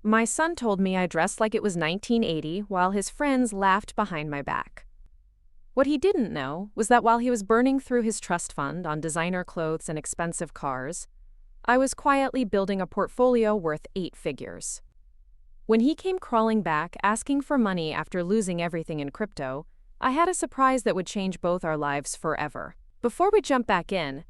My son told me I dressed like it was 1980 while his friends laughed behind my back. What he didn't know was that while he was burning through his trust fund on designer clothes and expensive cars, I was quietly building a portfolio worth 8 figures. When he came crawling back asking for money after losing everything in crypto, I had a surprise that would change both our lives forever. Before we jump back in,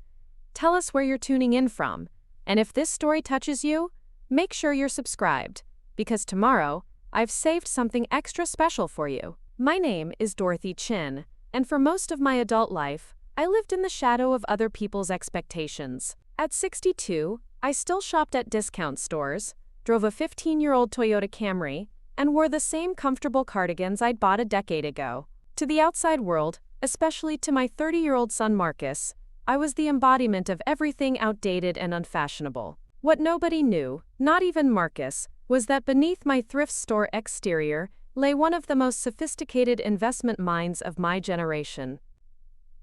tell us where you're tuning in from, and if this story touches you, make sure you're subscribed, because tomorrow, I've saved something extra special for you. My name is Dorothy Chin, and for most of my adult life, I lived in the shadow of other people's expectations. At 62, I still shopped at discount stores, drove a 15-year-old Toyota Camry, and wore the same comfortable cardigans I'd bought a decade ago. To the outside world, especially to my 30-year-old son Marcus, I was the embodiment of everything outdated and unfashionable. What nobody knew, not even Marcus, was that beneath my thrift store exterior lay one of the most sophisticated investment minds of my generation.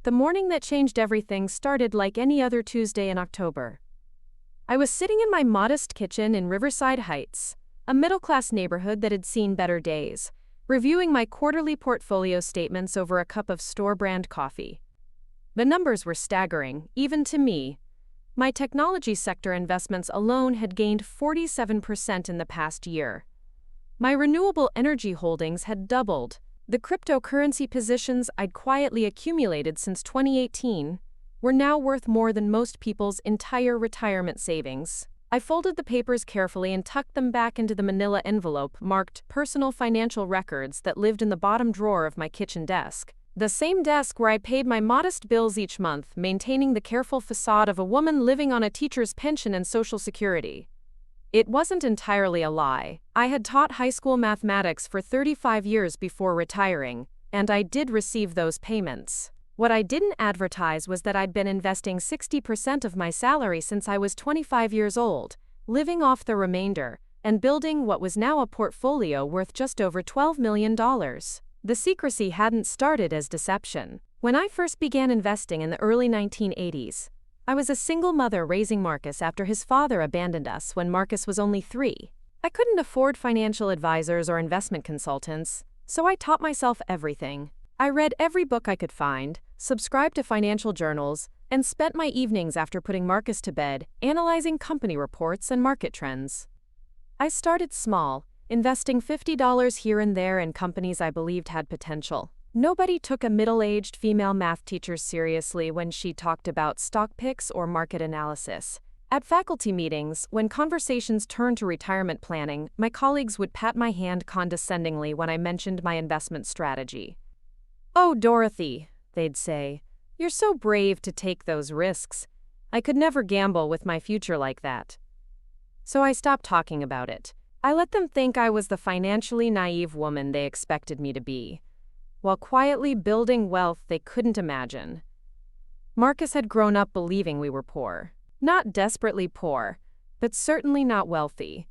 The morning that changed everything started like any other Tuesday in October. I was sitting in my modest kitchen in Riverside Heights, a middle-class neighborhood that had seen better days, reviewing my quarterly portfolio statements over a cup of store-brand coffee. The numbers were staggering, even to me. My technology sector investments alone had gained 47% in the past year. My renewable energy holdings had doubled. The cryptocurrency positions I'd quietly accumulated since 2018 were now worth more than most people's entire retirement savings. I folded the papers carefully and tucked them back into the manila envelope marked personal financial records that lived in the bottom drawer of my kitchen desk. The same desk where I paid my modest bills each month, maintaining the careful facade of a woman living on a teacher's pension and Social Security. It wasn't entirely a lie. I had taught high school mathematics for 35 years before retiring, and I did receive those payments. What I didn't advertise was that I'd been investing 60% of my salary since I was 25 years old, living off the remainder, and building what was now a portfolio worth just over $12 million. The secrecy hadn't started as deception. When I first began investing in the early 1980s, I was a single mother raising Marcus after his father abandoned us when Marcus was only 3. I couldn't afford financial advisors or investment consultants, so I taught myself everything. I read every book I could find, subscribed to financial journals, and spent my evenings after putting Marcus to bed analyzing company reports and market trends. I started small, investing $50 here and there in companies I believed had potential. Nobody took a middle-aged female math teacher seriously when she talked about stock picks or market analysis. At faculty meetings, when conversations turned to retirement planning, my colleagues would pat my hand condescendingly when I mentioned my investment strategy. "Oh, Dorothy," they'd say, "you're so brave to take those risks. I could never gamble with my future like that." So I stopped talking about it. I let them think I was the financially naive woman they expected me to be, while quietly building wealth they couldn't imagine. Marcus had grown up believing we were poor. Not desperately poor, but certainly not wealthy.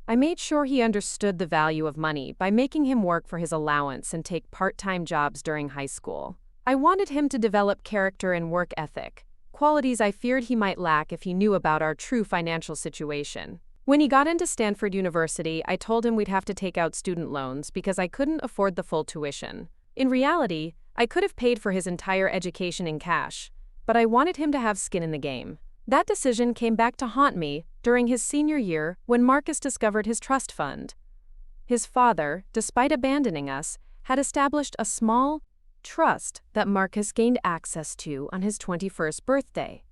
I made sure he understood the value of money by making him work for his allowance and take part-time jobs during high school. I wanted him to develop character and work ethic, qualities I feared he might lack if he knew about our true financial situation. When he got into Stanford University, I told him we'd have to take out student loans because I couldn't afford the full tuition. In reality, I could have paid for his entire education in cash, but I wanted him to have skin in the game. That decision came back to haunt me during his senior year when Marcus discovered his trust fund. His father, despite abandoning us, had established a small trust that Marcus gained access to on his 21st birthday.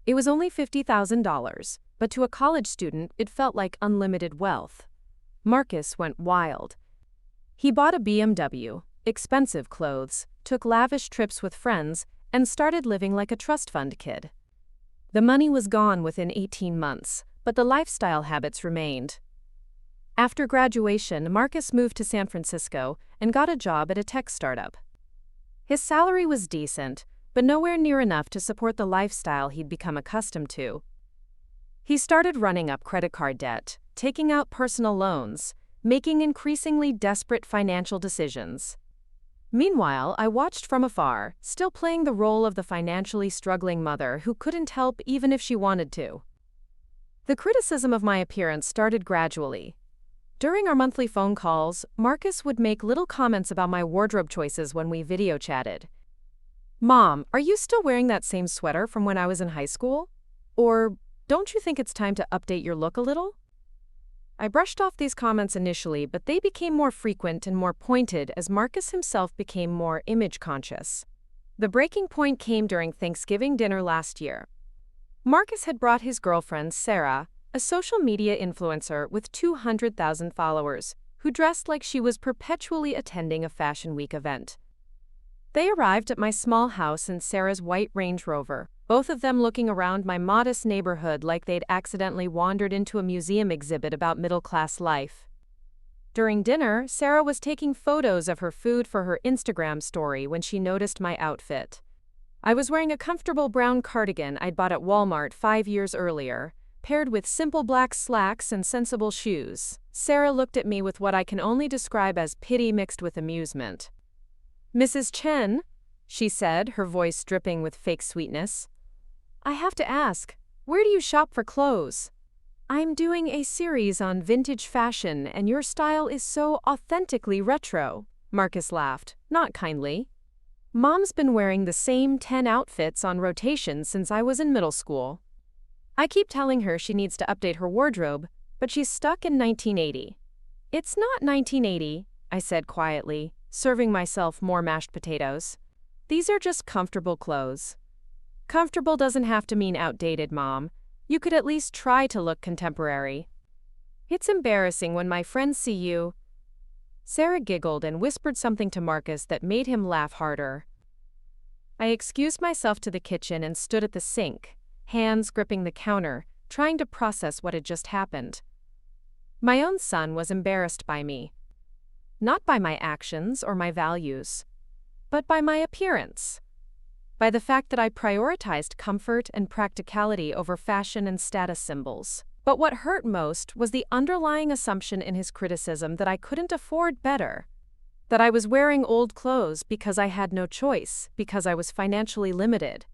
It was only $50,000, but to a college student it felt like unlimited wealth. Marcus went wild. He bought a BMW, expensive clothes, took lavish trips with friends, and started living like a trust fund kid. The money was gone within 18 months, but the lifestyle habits remained. After graduation, Marcus moved to San Francisco and got a job at a tech startup. His salary was decent, but nowhere near enough to support the lifestyle he'd become accustomed to. He started running up credit card debt, taking out personal loans, making increasingly desperate financial decisions. Meanwhile, I watched from afar, still playing the role of the financially struggling mother who couldn't help even if she wanted to. The criticism of my appearance started gradually. During our monthly phone calls, Marcus would make little comments about my wardrobe choices when we video chatted. Mom, are you still wearing that same sweater from when I was in high school? Or don't you think it's time to update your look a little? I brushed off these comments initially, but they became more frequent and more pointed as Marcus himself became more image conscious. The breaking point came during Thanksgiving dinner last year. Marcus had brought his girlfriend, Sarah, a social media influencer with 200,000 followers, who dressed like she was perpetually attending a Fashion Week event. They arrived at my small house in Sarah's white Range Rover, both of them looking around my modest neighborhood like they'd accidentally wandered into a museum exhibit about middle-class life. During dinner, Sarah was taking photos of her food for her Instagram story when she noticed my outfit. I was wearing a comfortable brown cardigan I'd bought at Walmart 5 years earlier, paired with simple black slacks and sensible shoes. Sarah looked at me with what I can only describe as pity mixed with amusement. "Mrs. Chen," she said, her voice dripping with fake sweetness, "I have to ask, where do you shop for clothes? I'm doing a series on vintage fashion and your style is so authentically retro." Marcus laughed, not kindly. "Mom's been wearing the same 10 outfits on rotation since I was in middle school. I keep telling her she needs to update her wardrobe, but she's stuck in 1980. It's not 1980, I said quietly, serving myself more mashed potatoes. These are just comfortable clothes. Comfortable doesn't have to mean outdated, Mom. You could at least try to look contemporary. It's embarrassing when my friends see you." Sarah giggled and whispered something to Marcus that made him laugh harder. I excused myself to the kitchen and stood at the sink, hands gripping the counter, trying to process what had just happened. My own son was embarrassed by me. Not by my actions or my values, but by my appearance. By the fact that I prioritized comfort and practicality over fashion and status symbols. But what hurt most was the underlying assumption in his criticism that I couldn't afford better. That I was wearing old clothes because I had no choice, because I was financially limited.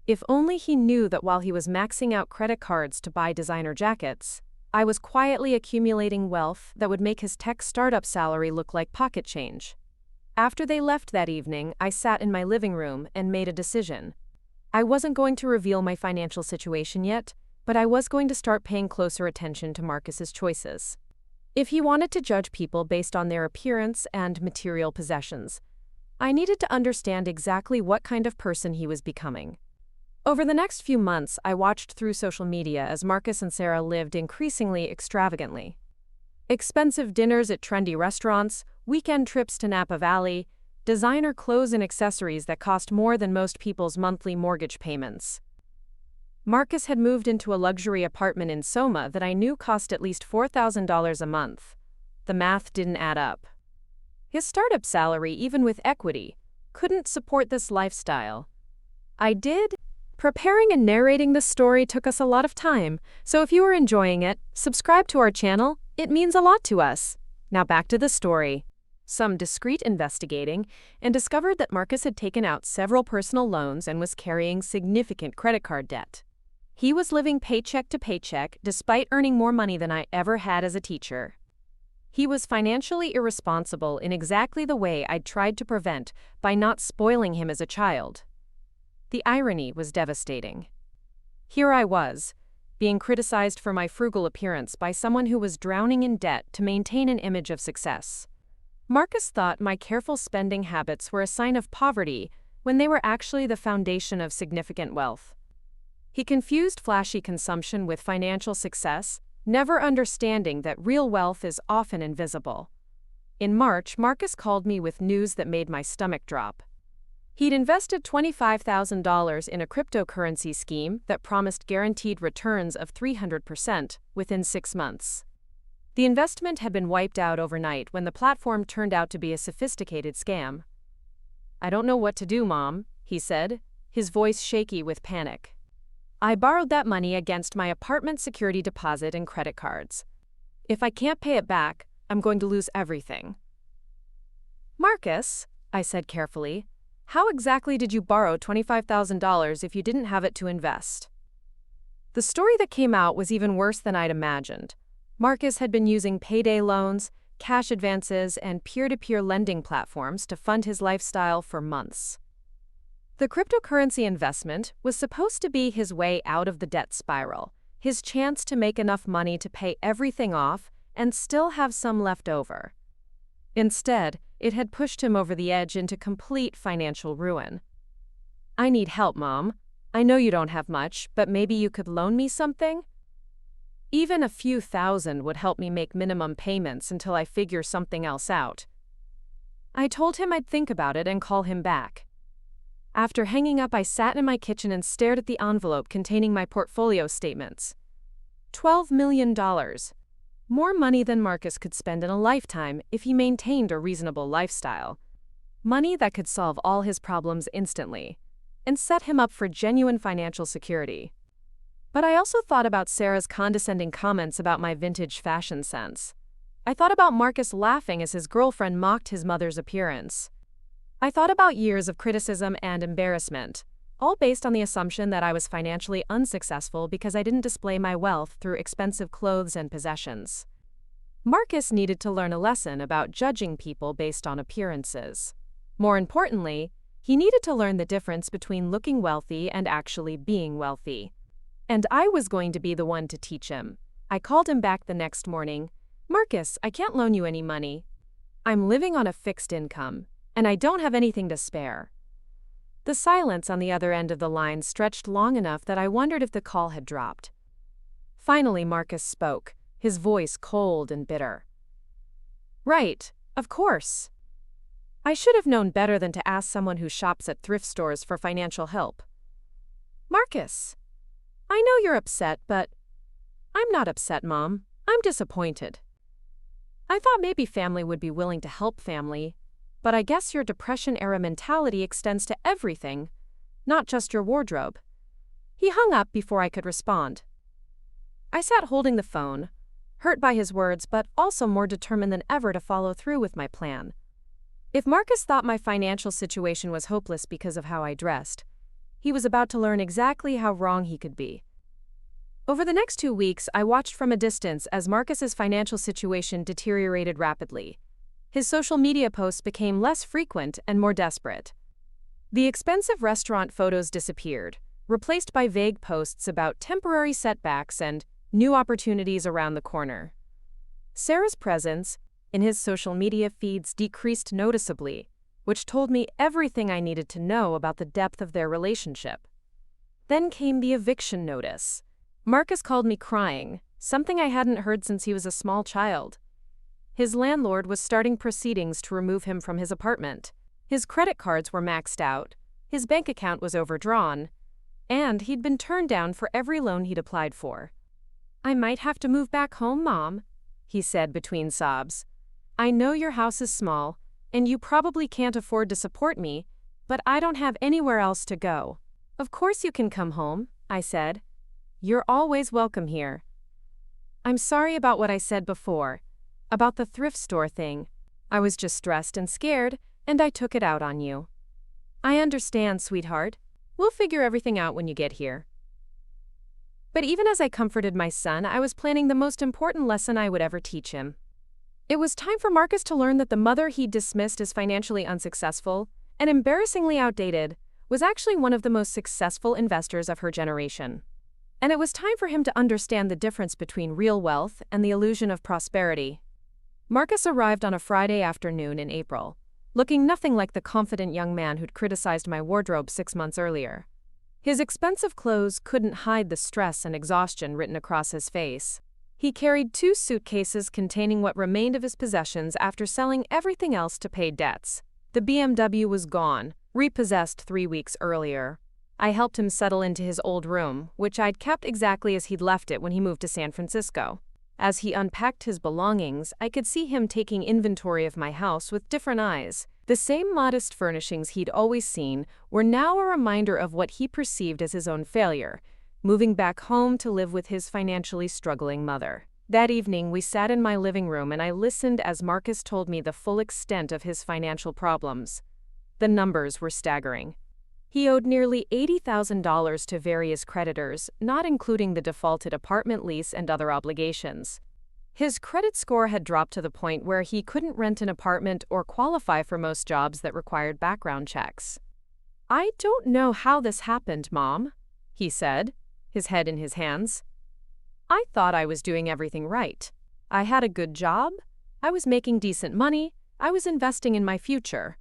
If only he knew that while he was maxing out credit cards to buy designer jackets, I was quietly accumulating wealth that would make his tech startup salary look like pocket change. After they left that evening, I sat in my living room and made a decision. I wasn't going to reveal my financial situation yet, but I was going to start paying closer attention to Marcus's choices. If he wanted to judge people based on their appearance and material possessions, I needed to understand exactly what kind of person he was becoming. Over the next few months, I watched through social media as Marcus and Sarah lived increasingly extravagantly. Expensive dinners at trendy restaurants, weekend trips to Napa Valley, designer clothes and accessories that cost more than most people's monthly mortgage payments. Marcus had moved into a luxury apartment in Soma that I knew cost at least $4,000 a month. The math didn't add up. His startup salary, even with equity, couldn't support this lifestyle. I did. Preparing and narrating this story took us a lot of time, so if you are enjoying it, subscribe to our channel. It means a lot to us. Now back to the story. Some discreet investigating and discovered that Marcus had taken out several personal loans and was carrying significant credit card debt. He was living paycheck to paycheck despite earning more money than I ever had as a teacher. He was financially irresponsible in exactly the way I'd tried to prevent by not spoiling him as a child. The irony was devastating. Here I was, being criticized for my frugal appearance by someone who was drowning in debt to maintain an image of success. Marcus thought my careful spending habits were a sign of poverty when they were actually the foundation of significant wealth. He confused flashy consumption with financial success, never understanding that real wealth is often invisible. In March, Marcus called me with news that made my stomach drop. He'd invested $25,000 in a cryptocurrency scheme that promised guaranteed returns of 300% within 6 months. The investment had been wiped out overnight when the platform turned out to be a sophisticated scam. "I don't know what to do, Mom," he said, his voice shaky with panic. "I borrowed that money against my apartment security deposit and credit cards. If I can't pay it back, I'm going to lose everything." "Marcus," I said carefully, "how exactly did you borrow $25,000 if you didn't have it to invest?" The story that came out was even worse than I'd imagined. Marcus had been using payday loans, cash advances, and peer-to-peer lending platforms to fund his lifestyle for months. The cryptocurrency investment was supposed to be his way out of the debt spiral, his chance to make enough money to pay everything off and still have some left over. Instead, it had pushed him over the edge into complete financial ruin. "I need help, Mom. I know you don't have much, but maybe you could loan me something? Even a few thousand would help me make minimum payments until I figure something else out." I told him I'd think about it and call him back. After hanging up, I sat in my kitchen and stared at the envelope containing my portfolio statements. $12 million. More money than Marcus could spend in a lifetime if he maintained a reasonable lifestyle. Money that could solve all his problems instantly and set him up for genuine financial security. But I also thought about Sarah's condescending comments about my vintage fashion sense. I thought about Marcus laughing as his girlfriend mocked his mother's appearance. I thought about years of criticism and embarrassment, all based on the assumption that I was financially unsuccessful because I didn't display my wealth through expensive clothes and possessions. Marcus needed to learn a lesson about judging people based on appearances. More importantly, he needed to learn the difference between looking wealthy and actually being wealthy. And I was going to be the one to teach him. I called him back the next morning. "Marcus, I can't loan you any money. I'm living on a fixed income, and I don't have anything to spare." The silence on the other end of the line stretched long enough that I wondered if the call had dropped. Finally, Marcus spoke, his voice cold and bitter. "Right, of course. I should have known better than to ask someone who shops at thrift stores for financial help." "Marcus, I know you're upset, but..." "I'm not upset, Mom. I'm disappointed. I thought maybe family would be willing to help family, but I guess your Depression-era mentality extends to everything, not just your wardrobe." He hung up before I could respond. I sat holding the phone, hurt by his words but also more determined than ever to follow through with my plan. If Marcus thought my financial situation was hopeless because of how I dressed, he was about to learn exactly how wrong he could be. Over the next 2 weeks, I watched from a distance as Marcus's financial situation deteriorated rapidly. His social media posts became less frequent and more desperate. The expensive restaurant photos disappeared, replaced by vague posts about temporary setbacks and new opportunities around the corner. Sarah's presence in his social media feeds decreased noticeably, which told me everything I needed to know about the depth of their relationship. Then came the eviction notice. Marcus called me crying, something I hadn't heard since he was a small child. His landlord was starting proceedings to remove him from his apartment. His credit cards were maxed out, his bank account was overdrawn, and he'd been turned down for every loan he'd applied for. "I might have to move back home, Mom," he said between sobs. "I know your house is small, and you probably can't afford to support me, but I don't have anywhere else to go." "Of course you can come home," I said. "You're always welcome here." "I'm sorry about what I said before, about the thrift store thing. I was just stressed and scared, and I took it out on you." "I understand, sweetheart. We'll figure everything out when you get here." But even as I comforted my son, I was planning the most important lesson I would ever teach him. It was time for Marcus to learn that the mother he'd dismissed as financially unsuccessful and embarrassingly outdated was actually one of the most successful investors of her generation. And it was time for him to understand the difference between real wealth and the illusion of prosperity. Marcus arrived on a Friday afternoon in April, looking nothing like the confident young man who'd criticized my wardrobe 6 months earlier. His expensive clothes couldn't hide the stress and exhaustion written across his face. He carried 2 suitcases containing what remained of his possessions after selling everything else to pay debts. The BMW was gone, repossessed 3 weeks earlier. I helped him settle into his old room, which I'd kept exactly as he'd left it when he moved to San Francisco. As he unpacked his belongings, I could see him taking inventory of my house with different eyes. The same modest furnishings he'd always seen were now a reminder of what he perceived as his own failure, moving back home to live with his financially struggling mother. That evening, we sat in my living room and I listened as Marcus told me the full extent of his financial problems. The numbers were staggering. He owed nearly $80,000 to various creditors, not including the defaulted apartment lease and other obligations. His credit score had dropped to the point where he couldn't rent an apartment or qualify for most jobs that required background checks. "I don't know how this happened, Mom," he said, his head in his hands. "I thought I was doing everything right. I had a good job, I was making decent money, I was investing in my future."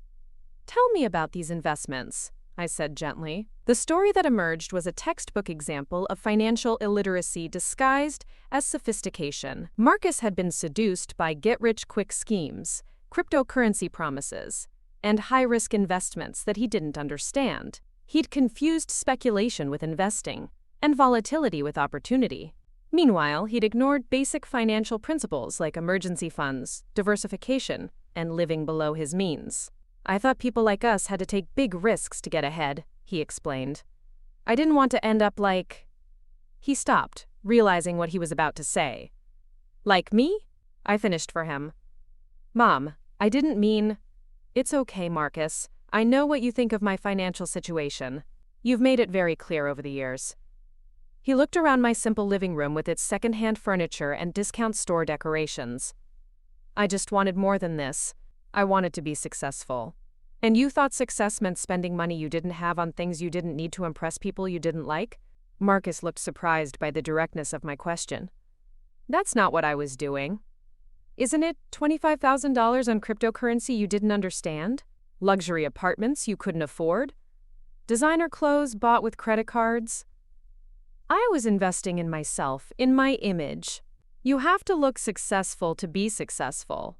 "Tell me about these investments," I said gently. The story that emerged was a textbook example of financial illiteracy disguised as sophistication. Marcus had been seduced by get-rich-quick schemes, cryptocurrency promises, and high-risk investments that he didn't understand. He'd confused speculation with investing, and volatility with opportunity. Meanwhile, he'd ignored basic financial principles like emergency funds, diversification, and living below his means. "I thought people like us had to take big risks to get ahead," he explained. "I didn't want to end up like—" He stopped, realizing what he was about to say. "Like me?" I finished for him. "Mom, I didn't mean—" "It's okay, Marcus. I know what you think of my financial situation. You've made it very clear over the years." He looked around my simple living room with its second-hand furniture and discount store decorations. "I just wanted more than this. I wanted to be successful. And you thought success meant spending money you didn't have on things you didn't need to impress people you didn't like?" Marcus looked surprised by the directness of my question. "That's not what I was doing." "Isn't it $25,000 on cryptocurrency you didn't understand? Luxury apartments you couldn't afford? Designer clothes bought with credit cards?" "I was investing in myself, in my image. You have to look successful to be successful."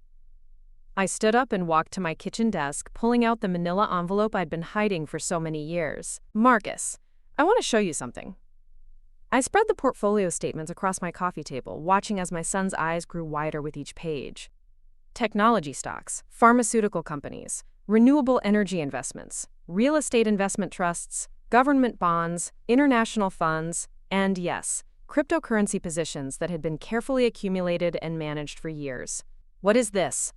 I stood up and walked to my kitchen desk, pulling out the manila envelope I'd been hiding for so many years. "Marcus, I want to show you something." I spread the portfolio statements across my coffee table, watching as my son's eyes grew wider with each page. Technology stocks, pharmaceutical companies, renewable energy investments, real estate investment trusts, government bonds, international funds, and yes, cryptocurrency positions that had been carefully accumulated and managed for years. "What is this?"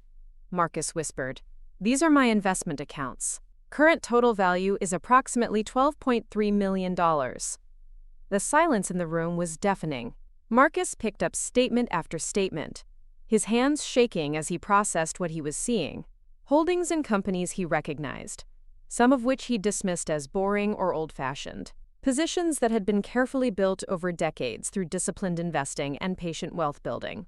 Marcus whispered. "These are my investment accounts. Current total value is approximately $12.3 million. The silence in the room was deafening. Marcus picked up statement after statement, his hands shaking as he processed what he was seeing. Holdings in companies he recognized, some of which he dismissed as boring or old-fashioned. Positions that had been carefully built over decades through disciplined investing and patient wealth building.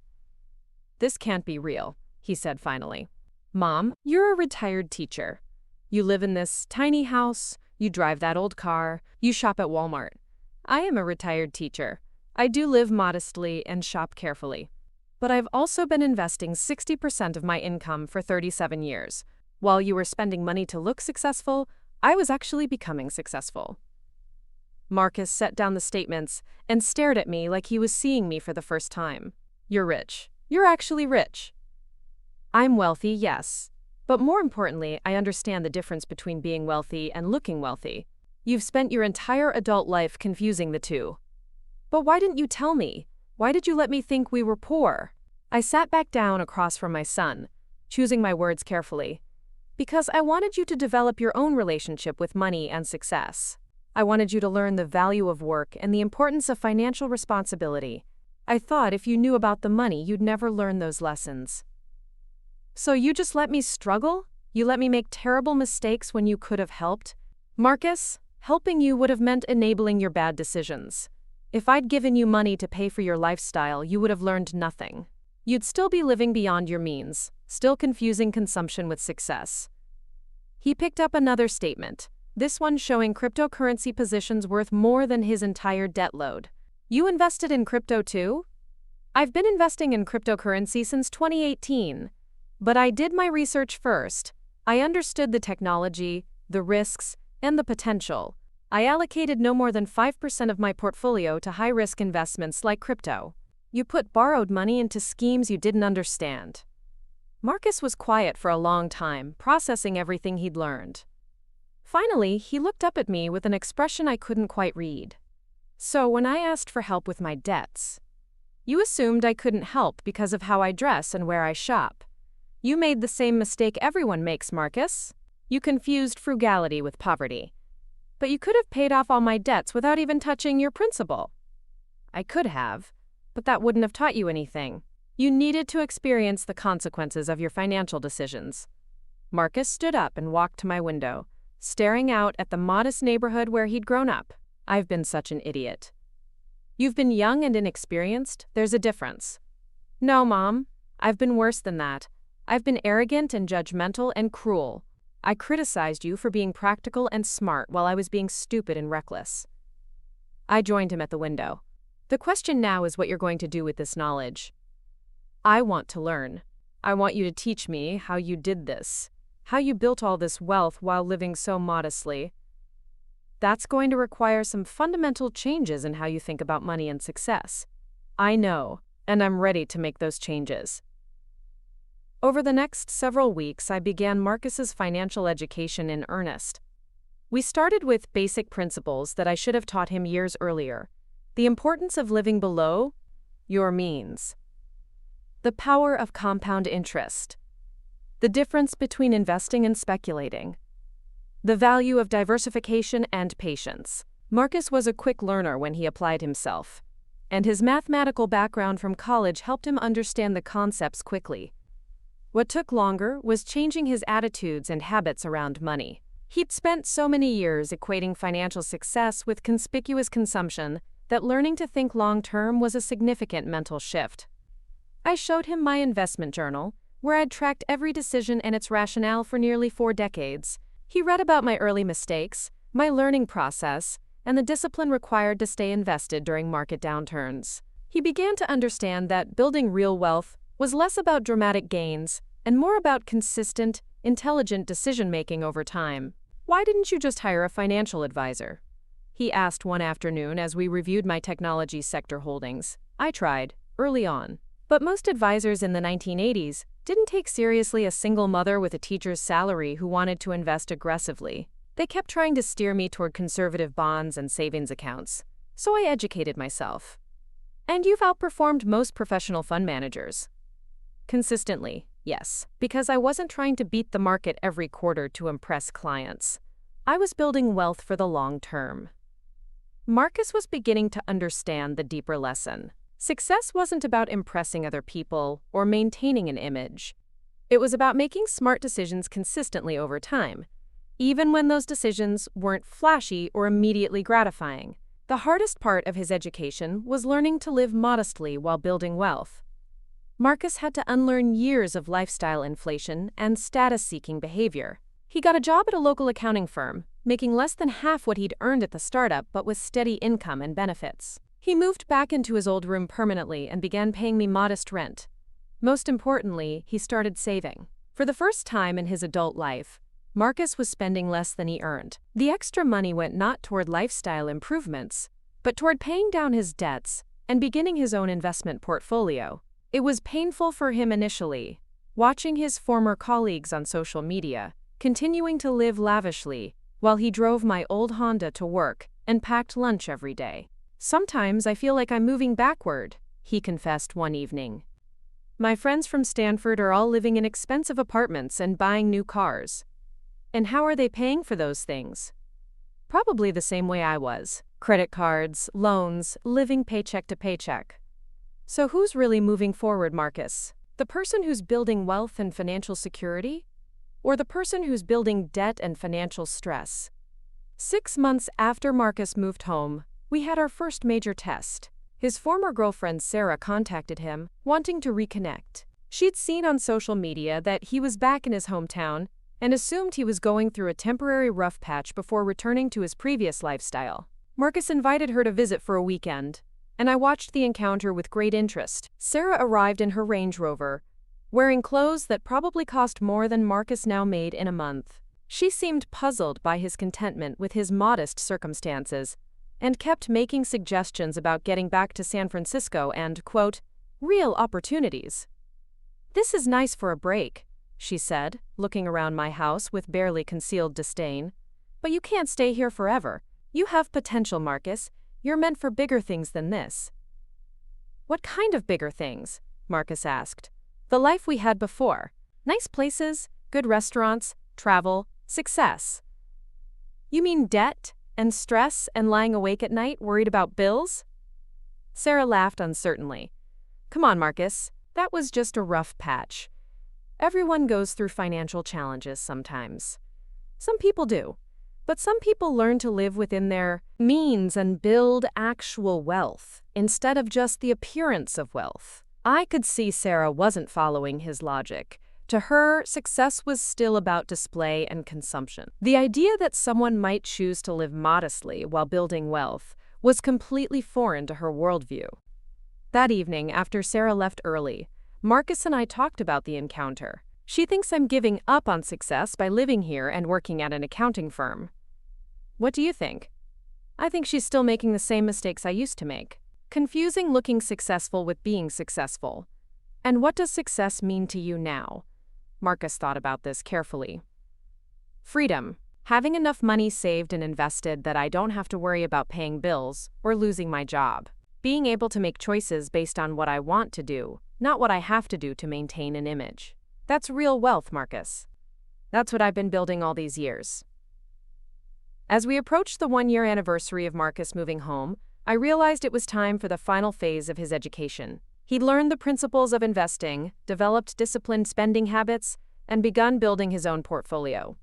"This can't be real," he said finally. "Mom, you're a retired teacher. You live in this tiny house, you drive that old car, you shop at Walmart. I am a retired teacher. I do live modestly and shop carefully. But I've also been investing 60% of my income for 37 years. While you were spending money to look successful, I was actually becoming successful." Marcus set down the statements and stared at me like he was seeing me for the first time. "You're rich. You're actually rich." "I'm wealthy, yes. But more importantly, I understand the difference between being wealthy and looking wealthy. You've spent your entire adult life confusing the two." "But why didn't you tell me? Why did you let me think we were poor?" I sat back down across from my son, choosing my words carefully. "Because I wanted you to develop your own relationship with money and success. I wanted you to learn the value of work and the importance of financial responsibility. I thought if you knew about the money, you'd never learn those lessons." "So you just let me struggle? You let me make terrible mistakes when you could have helped?" "Marcus, helping you would have meant enabling your bad decisions. If I'd given you money to pay for your lifestyle, you would have learned nothing. You'd still be living beyond your means, still confusing consumption with success." He picked up another statement, this one showing cryptocurrency positions worth more than his entire debt load. "You invested in crypto too?" "I've been investing in cryptocurrency since 2018. But I did my research first. I understood the technology, the risks, and the potential. I allocated no more than 5% of my portfolio to high-risk investments like crypto." "You put borrowed money into schemes you didn't understand." Marcus was quiet for a long time, processing everything he'd learned. Finally, he looked up at me with an expression I couldn't quite read. "So when I asked for help with my debts, you assumed I couldn't help because of how I dress and where I shop. You made the same mistake everyone makes, Marcus. You confused frugality with poverty. But you could have paid off all my debts without even touching your principal." "I could have, but that wouldn't have taught you anything." You needed to experience the consequences of your financial decisions. Marcus stood up and walked to my window, staring out at the modest neighborhood where he'd grown up. I've been such an idiot. You've been young and inexperienced, there's a difference. No, Mom, I've been worse than that. I've been arrogant and judgmental and cruel. I criticized you for being practical and smart while I was being stupid and reckless. I joined him at the window. The question now is what you're going to do with this knowledge. I want to learn. I want you to teach me how you did this, how you built all this wealth while living so modestly. That's going to require some fundamental changes in how you think about money and success. I know, and I'm ready to make those changes. Over the next several weeks, I began Marcus's financial education in earnest. We started with basic principles that I should have taught him years earlier. The importance of living below your means. The power of compound interest. The difference between investing and speculating. The value of diversification and patience. Marcus was a quick learner when he applied himself, and his mathematical background from college helped him understand the concepts quickly. What took longer was changing his attitudes and habits around money. He'd spent so many years equating financial success with conspicuous consumption that learning to think long-term was a significant mental shift. I showed him my investment journal, where I'd tracked every decision and its rationale for nearly 4 decades. He read about my early mistakes, my learning process, and the discipline required to stay invested during market downturns. He began to understand that building real wealth was less about dramatic gains and more about consistent, intelligent decision-making over time. Why didn't you just hire a financial advisor? He asked one afternoon as we reviewed my technology sector holdings. I tried, early on. But most advisors in the 1980s didn't take seriously a single mother with a teacher's salary who wanted to invest aggressively. They kept trying to steer me toward conservative bonds and savings accounts. So I educated myself. And you've outperformed most professional fund managers. Consistently, yes, because I wasn't trying to beat the market every quarter to impress clients. I was building wealth for the long term. Marcus was beginning to understand the deeper lesson. Success wasn't about impressing other people or maintaining an image. It was about making smart decisions consistently over time, even when those decisions weren't flashy or immediately gratifying. The hardest part of his education was learning to live modestly while building wealth. Marcus had to unlearn years of lifestyle inflation and status-seeking behavior. He got a job at a local accounting firm, making less than half what he'd earned at the startup but with steady income and benefits. He moved back into his old room permanently and began paying me modest rent. Most importantly, he started saving. For the first time in his adult life, Marcus was spending less than he earned. The extra money went not toward lifestyle improvements, but toward paying down his debts and beginning his own investment portfolio. It was painful for him initially, watching his former colleagues on social media, continuing to live lavishly, while he drove my old Honda to work and packed lunch every day. Sometimes I feel like I'm moving backward, he confessed one evening. My friends from Stanford are all living in expensive apartments and buying new cars. And how are they paying for those things? Probably the same way I was. Credit cards, loans, living paycheck to paycheck. So who's really moving forward, Marcus? The person who's building wealth and financial security? Or the person who's building debt and financial stress? 6 months after Marcus moved home, we had our first major test. His former girlfriend Sarah contacted him, wanting to reconnect. She'd seen on social media that he was back in his hometown and assumed he was going through a temporary rough patch before returning to his previous lifestyle. Marcus invited her to visit for a weekend, and I watched the encounter with great interest. Sarah arrived in her Range Rover, wearing clothes that probably cost more than Marcus now made in a month. She seemed puzzled by his contentment with his modest circumstances, and kept making suggestions about getting back to San Francisco and, quote, real opportunities. This is nice for a break, she said, looking around my house with barely concealed disdain. But you can't stay here forever. You have potential, Marcus. You're meant for bigger things than this. What kind of bigger things? Marcus asked. The life we had before. Nice places, good restaurants, travel, success. You mean debt and stress and lying awake at night worried about bills? Sarah laughed uncertainly. Come on, Marcus. That was just a rough patch. Everyone goes through financial challenges sometimes. Some people do. But some people learn to live within their means and build actual wealth, instead of just the appearance of wealth. I could see Sarah wasn't following his logic. To her, success was still about display and consumption. The idea that someone might choose to live modestly while building wealth was completely foreign to her worldview. That evening, after Sarah left early, Marcus and I talked about the encounter. She thinks I'm giving up on success by living here and working at an accounting firm. What do you think? I think she's still making the same mistakes I used to make. Confusing looking successful with being successful. And what does success mean to you now? Marcus thought about this carefully. Freedom. Having enough money saved and invested that I don't have to worry about paying bills or losing my job. Being able to make choices based on what I want to do, not what I have to do to maintain an image. That's real wealth, Marcus. That's what I've been building all these years. As we approached the 1-year anniversary of Marcus moving home, I realized it was time for the final phase of his education. He'd learned the principles of investing, developed disciplined spending habits, and begun building his own portfolio.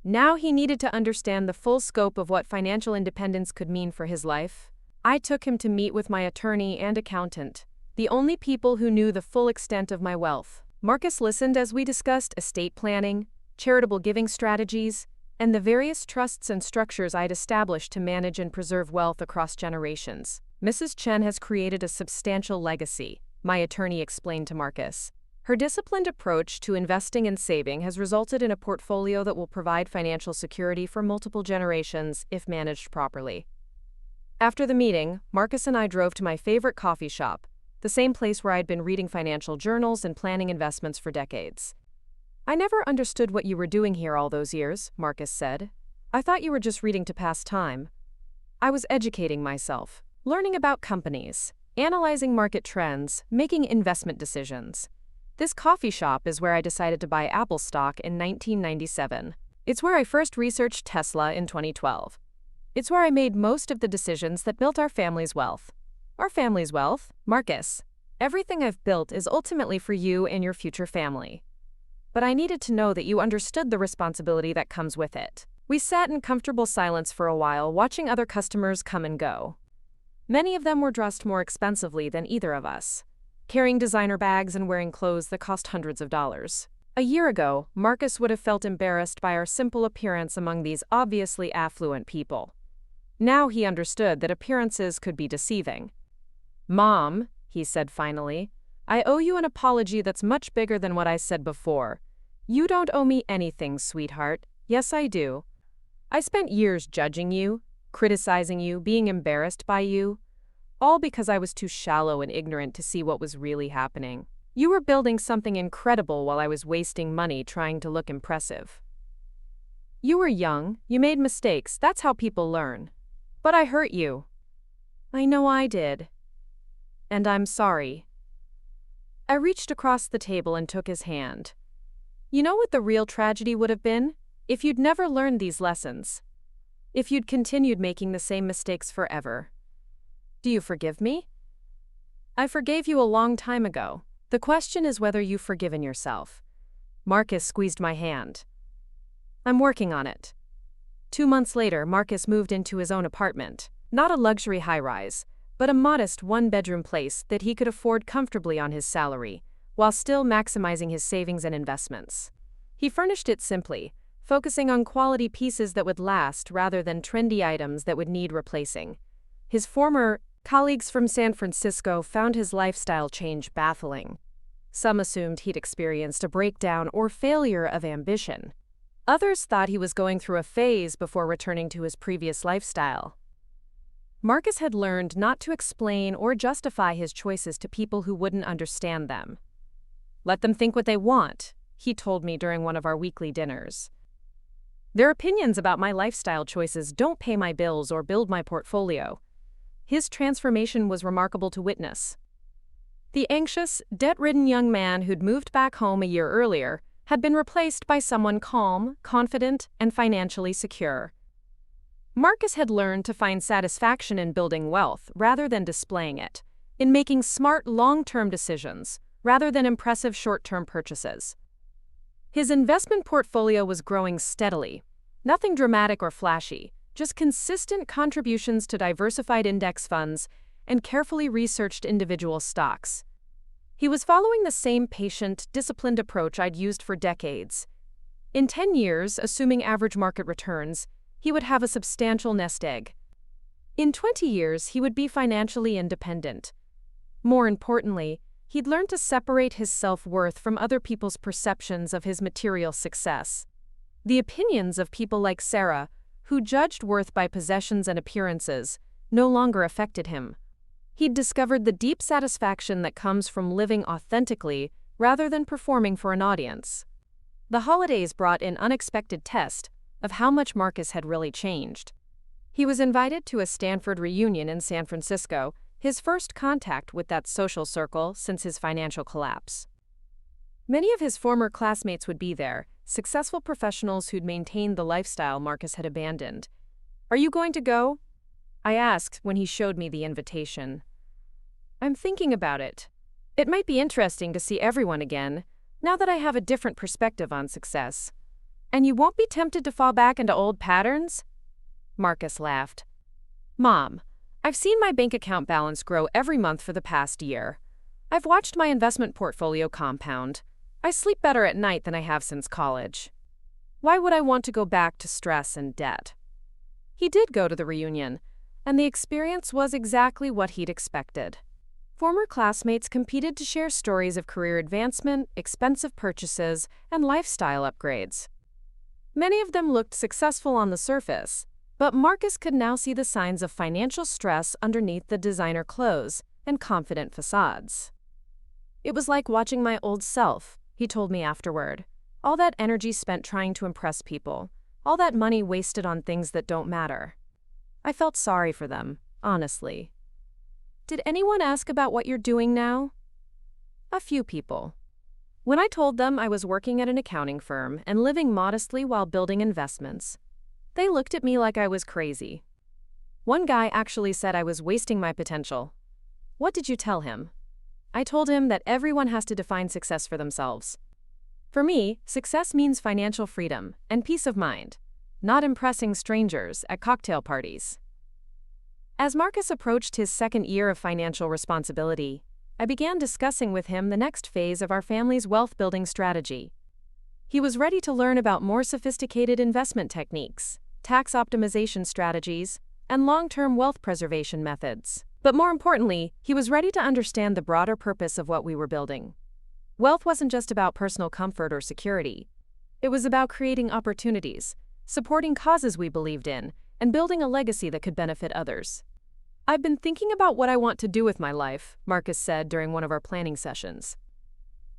Now he needed to understand the full scope of what financial independence could mean for his life. I took him to meet with my attorney and accountant, the only people who knew the full extent of my wealth. Marcus listened as we discussed estate planning, charitable giving strategies, and the various trusts and structures I'd established to manage and preserve wealth across generations. Mrs. Chen has created a substantial legacy, my attorney explained to Marcus. Her disciplined approach to investing and saving has resulted in a portfolio that will provide financial security for multiple generations if managed properly. After the meeting, Marcus and I drove to my favorite coffee shop, the same place where I'd been reading financial journals and planning investments for decades. I never understood what you were doing here all those years, Marcus said. I thought you were just reading to pass time. I was educating myself, learning about companies, analyzing market trends, making investment decisions. This coffee shop is where I decided to buy Apple stock in 1997. It's where I first researched Tesla in 2012. It's where I made most of the decisions that built our family's wealth. Our family's wealth? Marcus, everything I've built is ultimately for you and your future family. But I needed to know that you understood the responsibility that comes with it. We sat in comfortable silence for a while, watching other customers come and go. Many of them were dressed more expensively than either of us, carrying designer bags and wearing clothes that cost hundreds of dollars. A year ago, Marcus would have felt embarrassed by our simple appearance among these obviously affluent people. Now he understood that appearances could be deceiving. Mom, he said finally, I owe you an apology that's much bigger than what I said before. You don't owe me anything, sweetheart. Yes, I do. I spent years judging you, criticizing you, being embarrassed by you, all because I was too shallow and ignorant to see what was really happening. You were building something incredible while I was wasting money trying to look impressive. You were young, you made mistakes, that's how people learn. But I hurt you. I know I did. And I'm sorry. I reached across the table and took his hand. You know what the real tragedy would have been? If you'd never learned these lessons. If you'd continued making the same mistakes forever. Do you forgive me? I forgave you a long time ago. The question is whether you've forgiven yourself. Marcus squeezed my hand. I'm working on it. 2 months later, Marcus moved into his own apartment. Not a luxury high-rise, but a modest one-bedroom place that he could afford comfortably on his salary, while still maximizing his savings and investments. He furnished it simply, focusing on quality pieces that would last rather than trendy items that would need replacing. His former colleagues from San Francisco found his lifestyle change baffling. Some assumed he'd experienced a breakdown or failure of ambition. Others thought he was going through a phase before returning to his previous lifestyle. Marcus had learned not to explain or justify his choices to people who wouldn't understand them. Let them think what they want, he told me during one of our weekly dinners. Their opinions about my lifestyle choices don't pay my bills or build my portfolio. His transformation was remarkable to witness. The anxious, debt-ridden young man who'd moved back home a year earlier had been replaced by someone calm, confident, and financially secure. Marcus had learned to find satisfaction in building wealth rather than displaying it, in making smart long-term decisions, rather than impressive short-term purchases. His investment portfolio was growing steadily. Nothing dramatic or flashy, just consistent contributions to diversified index funds and carefully researched individual stocks. He was following the same patient, disciplined approach I'd used for decades. In 10 years, assuming average market returns, he would have a substantial nest egg. In 20 years, he would be financially independent. More importantly, he'd learned to separate his self-worth from other people's perceptions of his material success. The opinions of people like Sarah, who judged worth by possessions and appearances, no longer affected him. He'd discovered the deep satisfaction that comes from living authentically rather than performing for an audience. The holidays brought an unexpected test of how much Marcus had really changed. He was invited to a Stanford reunion in San Francisco, his first contact with that social circle since his financial collapse. Many of his former classmates would be there, successful professionals who'd maintained the lifestyle Marcus had abandoned. "Are you going to go?" I asked when he showed me the invitation. "I'm thinking about it. It might be interesting to see everyone again, now that I have a different perspective on success." "And you won't be tempted to fall back into old patterns?" Marcus laughed. "Mom, I've seen my bank account balance grow every month for the past year. I've watched my investment portfolio compound. I sleep better at night than I have since college. Why would I want to go back to stress and debt?" He did go to the reunion, and the experience was exactly what he'd expected. Former classmates competed to share stories of career advancement, expensive purchases, and lifestyle upgrades. Many of them looked successful on the surface, but Marcus could now see the signs of financial stress underneath the designer clothes and confident facades. "It was like watching my old self," he told me afterward. "All that energy spent trying to impress people, all that money wasted on things that don't matter." I felt sorry for them, honestly. "Did anyone ask about what you're doing now?" "A few people. When I told them I was working at an accounting firm and living modestly while building investments, they looked at me like I was crazy. One guy actually said I was wasting my potential." "What did you tell him?" I told him that everyone has to define success for themselves. For me, success means financial freedom and peace of mind, not impressing strangers at cocktail parties. As Marcus approached his second year of financial responsibility, I began discussing with him the next phase of our family's wealth-building strategy. He was ready to learn about more sophisticated investment techniques, tax optimization strategies, and long-term wealth preservation methods. But more importantly, he was ready to understand the broader purpose of what we were building. Wealth wasn't just about personal comfort or security. It was about creating opportunities, supporting causes we believed in, and building a legacy that could benefit others. "I've been thinking about what I want to do with my life," Marcus said during one of our planning sessions.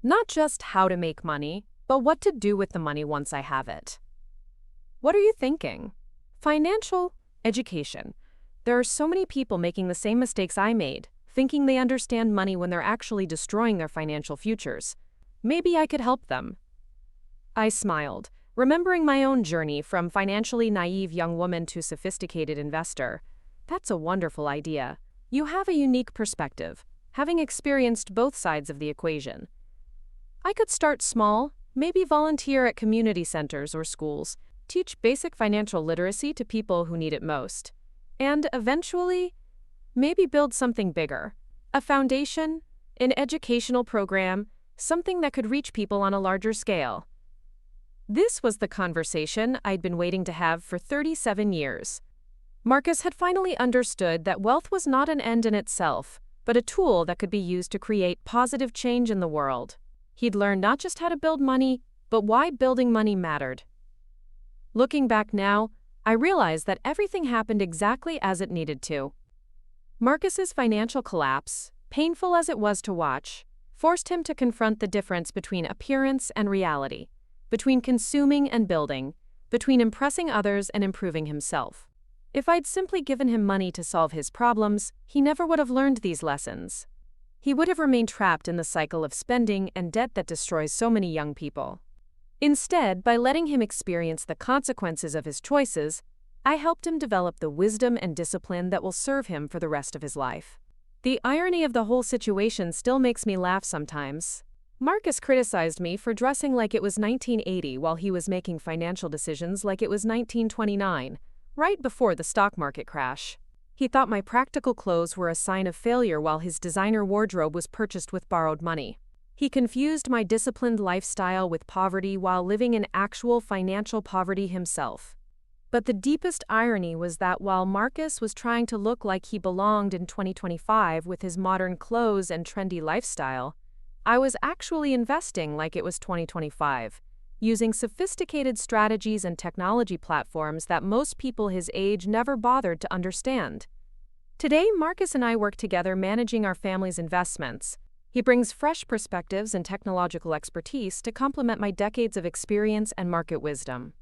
"Not just how to make money, but what to do with the money once I have it." "What are you thinking?" "Financial education. There are so many people making the same mistakes I made, thinking they understand money when they're actually destroying their financial futures. Maybe I could help them." I smiled, remembering my own journey from financially naive young woman to sophisticated investor. "That's a wonderful idea. You have a unique perspective, having experienced both sides of the equation." I could start small, maybe volunteer at community centers or schools, teach basic financial literacy to people who need it most. And eventually, maybe build something bigger. A foundation, an educational program, something that could reach people on a larger scale. This was the conversation I'd been waiting to have for 37 years. Marcus had finally understood that wealth was not an end in itself, but a tool that could be used to create positive change in the world. He'd learned not just how to build money, but why building money mattered. Looking back now, I realized that everything happened exactly as it needed to. Marcus's financial collapse, painful as it was to watch, forced him to confront the difference between appearance and reality, between consuming and building, between impressing others and improving himself. If I'd simply given him money to solve his problems, he never would have learned these lessons. He would have remained trapped in the cycle of spending and debt that destroys so many young people. Instead, by letting him experience the consequences of his choices, I helped him develop the wisdom and discipline that will serve him for the rest of his life. The irony of the whole situation still makes me laugh sometimes. Marcus criticized me for dressing like it was 1980 while he was making financial decisions like it was 1929, right before the stock market crash. He thought my practical clothes were a sign of failure while his designer wardrobe was purchased with borrowed money. He confused my disciplined lifestyle with poverty while living in actual financial poverty himself. But the deepest irony was that while Marcus was trying to look like he belonged in 2025 with his modern clothes and trendy lifestyle, I was actually investing like it was 2025, using sophisticated strategies and technology platforms that most people his age never bothered to understand. Today, Marcus and I work together managing our family's investments. He brings fresh perspectives and technological expertise to complement my decades of experience and market wisdom.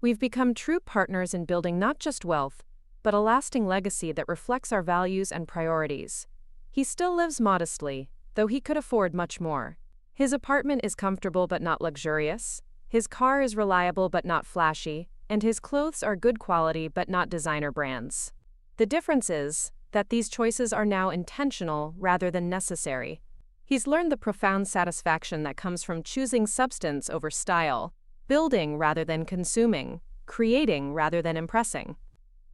We've become true partners in building not just wealth, but a lasting legacy that reflects our values and priorities. He still lives modestly, though he could afford much more. His apartment is comfortable but not luxurious, his car is reliable but not flashy, and his clothes are good quality but not designer brands. The difference is that these choices are now intentional rather than necessary. He's learned the profound satisfaction that comes from choosing substance over style, building rather than consuming, creating rather than impressing.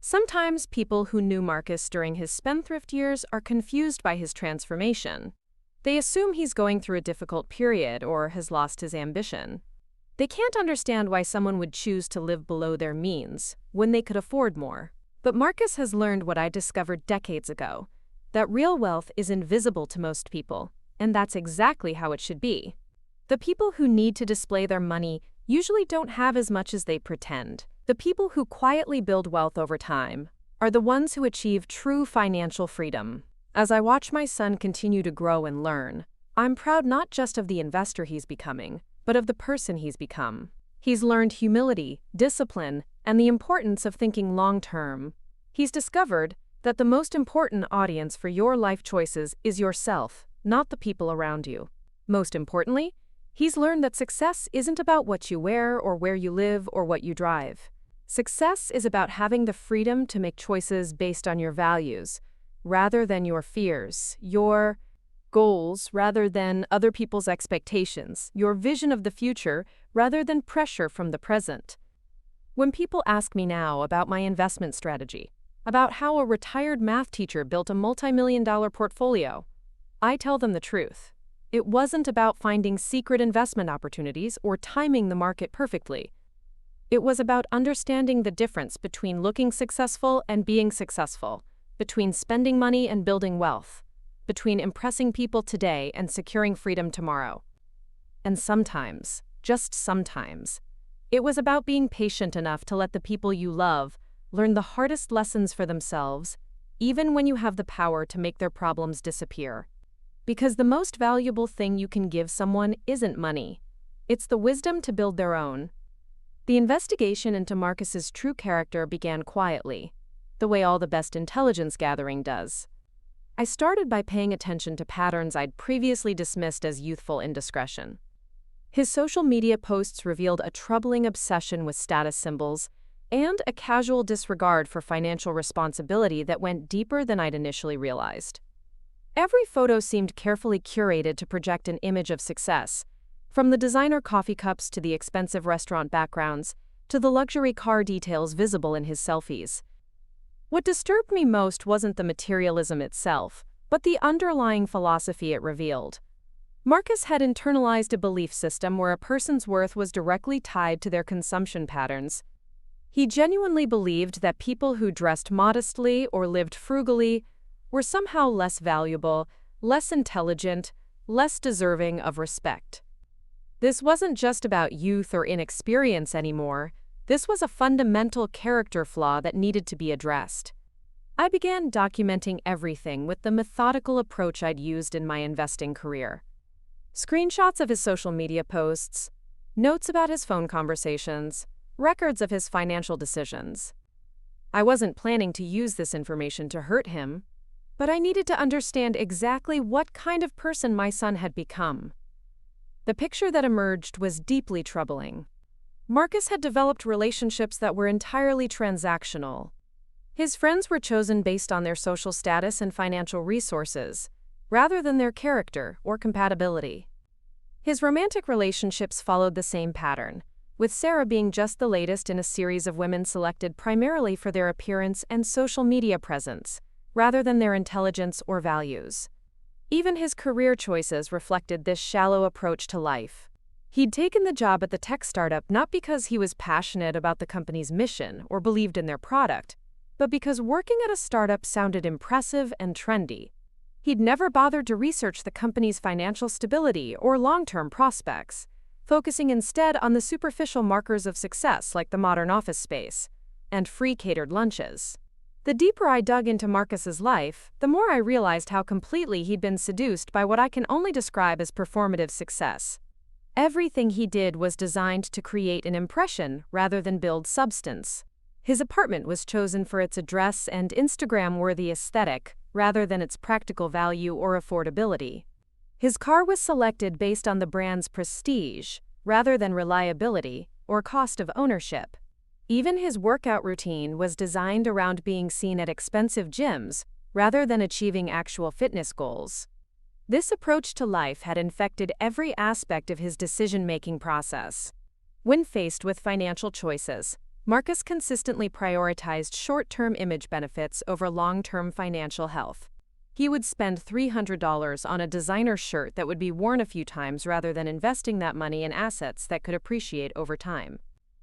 Sometimes people who knew Marcus during his spendthrift years are confused by his transformation. They assume he's going through a difficult period or has lost his ambition. They can't understand why someone would choose to live below their means when they could afford more. But Marcus has learned what I discovered decades ago, that real wealth is invisible to most people, and that's exactly how it should be. The people who need to display their money usually don't have as much as they pretend. The people who quietly build wealth over time are the ones who achieve true financial freedom. As I watch my son continue to grow and learn, I'm proud not just of the investor he's becoming, but of the person he's become. He's learned humility, discipline, and the importance of thinking long-term. He's discovered that the most important audience for your life choices is yourself, not the people around you. Most importantly, he's learned that success isn't about what you wear or where you live or what you drive. Success is about having the freedom to make choices based on your values, rather than your fears, your goals rather than other people's expectations, your vision of the future rather than pressure from the present. When people ask me now about my investment strategy, about how a retired math teacher built a multi-million-dollar portfolio, I tell them the truth. It wasn't about finding secret investment opportunities or timing the market perfectly. It was about understanding the difference between looking successful and being successful, between spending money and building wealth, between impressing people today and securing freedom tomorrow. And sometimes, just sometimes, it was about being patient enough to let the people you love learn the hardest lessons for themselves, even when you have the power to make their problems disappear. Because the most valuable thing you can give someone isn't money. It's the wisdom to build their own. The investigation into Marcus's true character began quietly, the way all the best intelligence gathering does. I started by paying attention to patterns I'd previously dismissed as youthful indiscretion. His social media posts revealed a troubling obsession with status symbols and a casual disregard for financial responsibility that went deeper than I'd initially realized. Every photo seemed carefully curated to project an image of success, from the designer coffee cups to the expensive restaurant backgrounds, to the luxury car details visible in his selfies. What disturbed me most wasn't the materialism itself, but the underlying philosophy it revealed. Marcus had internalized a belief system where a person's worth was directly tied to their consumption patterns. He genuinely believed that people who dressed modestly or lived frugally were somehow less valuable, less intelligent, less deserving of respect. This wasn't just about youth or inexperience anymore. This was a fundamental character flaw that needed to be addressed. I began documenting everything with the methodical approach I'd used in my investing career. Screenshots of his social media posts, notes about his phone conversations, records of his financial decisions. I wasn't planning to use this information to hurt him, but I needed to understand exactly what kind of person my son had become. The picture that emerged was deeply troubling. Marcus had developed relationships that were entirely transactional. His friends were chosen based on their social status and financial resources, rather than their character or compatibility. His romantic relationships followed the same pattern, with Sarah being just the latest in a series of women selected primarily for their appearance and social media presence, rather than their intelligence or values. Even his career choices reflected this shallow approach to life. He'd taken the job at the tech startup not because he was passionate about the company's mission or believed in their product, but because working at a startup sounded impressive and trendy. He'd never bothered to research the company's financial stability or long-term prospects, focusing instead on the superficial markers of success like the modern office space and free catered lunches. The deeper I dug into Marcus's life, the more I realized how completely he'd been seduced by what I can only describe as performative success. Everything he did was designed to create an impression rather than build substance. His apartment was chosen for its address and Instagram-worthy aesthetic, rather than its practical value or affordability. His car was selected based on the brand's prestige, rather than reliability or cost of ownership. Even his workout routine was designed around being seen at expensive gyms, rather than achieving actual fitness goals. This approach to life had infected every aspect of his decision-making process. When faced with financial choices, Marcus consistently prioritized short-term image benefits over long-term financial health. He would spend $300 on a designer shirt that would be worn a few times rather than investing that money in assets that could appreciate over time.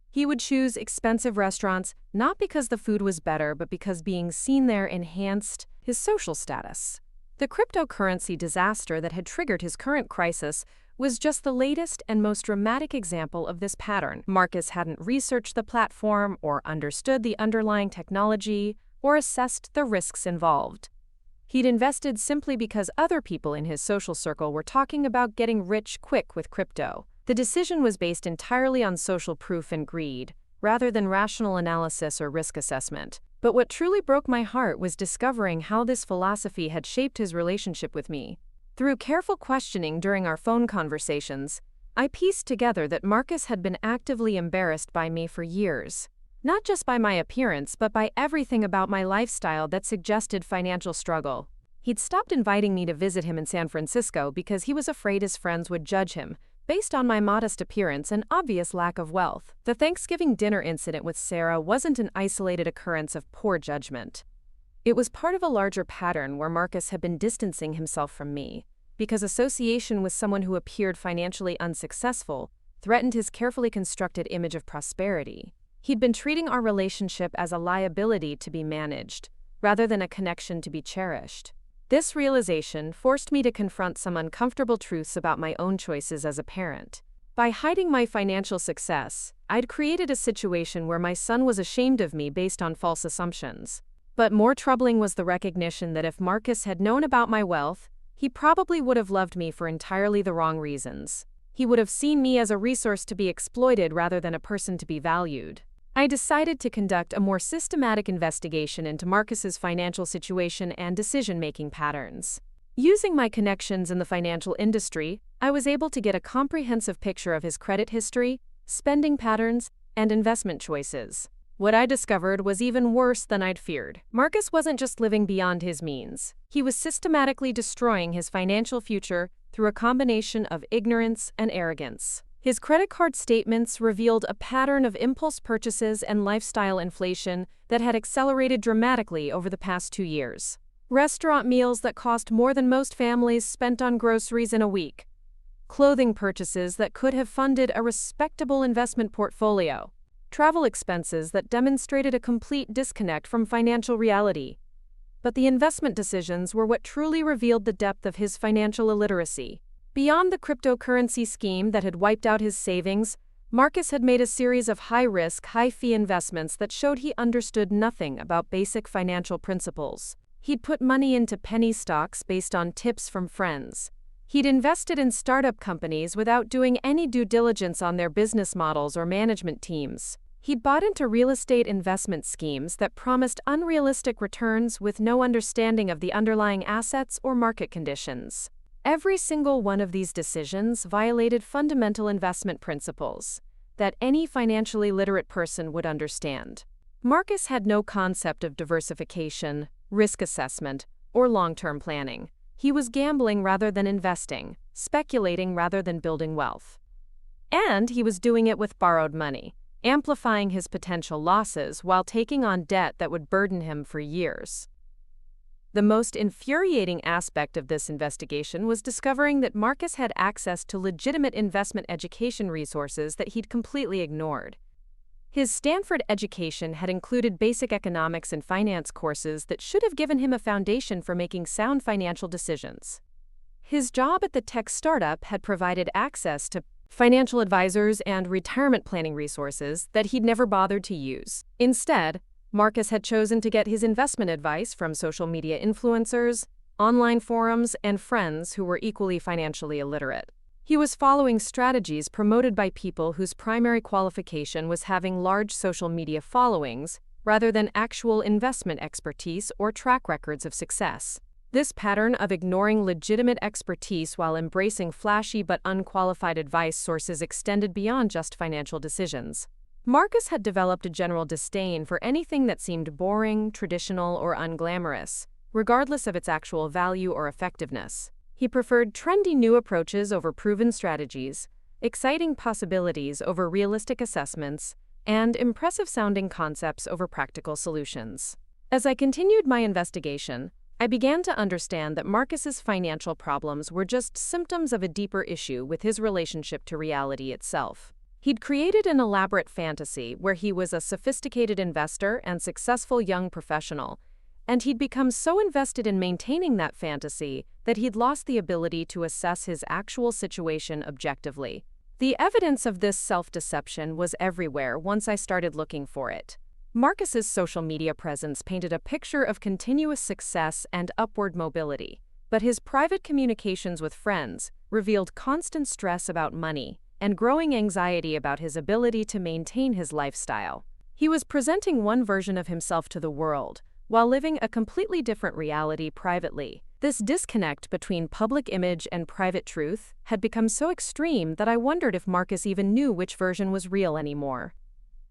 He would choose expensive restaurants not because the food was better, but because being seen there enhanced his social status. The cryptocurrency disaster that had triggered his current crisis was just the latest and most dramatic example of this pattern. Marcus hadn't researched the platform or understood the underlying technology or assessed the risks involved. He'd invested simply because other people in his social circle were talking about getting rich quick with crypto. The decision was based entirely on social proof and greed, rather than rational analysis or risk assessment. But what truly broke my heart was discovering how this philosophy had shaped his relationship with me. Through careful questioning during our phone conversations, I pieced together that Marcus had been actively embarrassed by me for years. Not just by my appearance, but by everything about my lifestyle that suggested financial struggle. He'd stopped inviting me to visit him in San Francisco because he was afraid his friends would judge him, based on my modest appearance and obvious lack of wealth. The Thanksgiving dinner incident with Sarah wasn't an isolated occurrence of poor judgment. It was part of a larger pattern where Marcus had been distancing himself from me, because association with someone who appeared financially unsuccessful threatened his carefully constructed image of prosperity. He'd been treating our relationship as a liability to be managed, rather than a connection to be cherished. This realization forced me to confront some uncomfortable truths about my own choices as a parent. By hiding my financial success, I'd created a situation where my son was ashamed of me based on false assumptions. But more troubling was the recognition that if Marcus had known about my wealth, he probably would have loved me for entirely the wrong reasons. He would have seen me as a resource to be exploited rather than a person to be valued. I decided to conduct a more systematic investigation into Marcus's financial situation and decision-making patterns. Using my connections in the financial industry, I was able to get a comprehensive picture of his credit history, spending patterns, and investment choices. What I discovered was even worse than I'd feared. Marcus wasn't just living beyond his means. He was systematically destroying his financial future through a combination of ignorance and arrogance. His credit card statements revealed a pattern of impulse purchases and lifestyle inflation that had accelerated dramatically over the past 2 years. Restaurant meals that cost more than most families spent on groceries in a week. Clothing purchases that could have funded a respectable investment portfolio. Travel expenses that demonstrated a complete disconnect from financial reality. But the investment decisions were what truly revealed the depth of his financial illiteracy. Beyond the cryptocurrency scheme that had wiped out his savings, Marcus had made a series of high-risk, high-fee investments that showed he understood nothing about basic financial principles. He'd put money into penny stocks based on tips from friends. He'd invested in startup companies without doing any due diligence on their business models or management teams. He'd bought into real estate investment schemes that promised unrealistic returns with no understanding of the underlying assets or market conditions. Every single one of these decisions violated fundamental investment principles that any financially literate person would understand. Marcus had no concept of diversification, risk assessment, or long-term planning. He was gambling rather than investing, speculating rather than building wealth. And he was doing it with borrowed money, amplifying his potential losses while taking on debt that would burden him for years. The most infuriating aspect of this investigation was discovering that Marcus had access to legitimate investment education resources that he'd completely ignored. His Stanford education had included basic economics and finance courses that should have given him a foundation for making sound financial decisions. His job at the tech startup had provided access to financial advisors and retirement planning resources that he'd never bothered to use. Instead, Marcus had chosen to get his investment advice from social media influencers, online forums, and friends who were equally financially illiterate. He was following strategies promoted by people whose primary qualification was having large social media followings rather than actual investment expertise or track records of success. This pattern of ignoring legitimate expertise while embracing flashy but unqualified advice sources extended beyond just financial decisions. Marcus had developed a general disdain for anything that seemed boring, traditional, or unglamorous, regardless of its actual value or effectiveness. He preferred trendy new approaches over proven strategies, exciting possibilities over realistic assessments, and impressive-sounding concepts over practical solutions. As I continued my investigation, I began to understand that Marcus's financial problems were just symptoms of a deeper issue with his relationship to reality itself. He'd created an elaborate fantasy where he was a sophisticated investor and successful young professional, and he'd become so invested in maintaining that fantasy that he'd lost the ability to assess his actual situation objectively. The evidence of this self-deception was everywhere once I started looking for it. Marcus's social media presence painted a picture of continuous success and upward mobility, but his private communications with friends revealed constant stress about money and growing anxiety about his ability to maintain his lifestyle. He was presenting one version of himself to the world, while living a completely different reality privately. This disconnect between public image and private truth had become so extreme that I wondered if Marcus even knew which version was real anymore.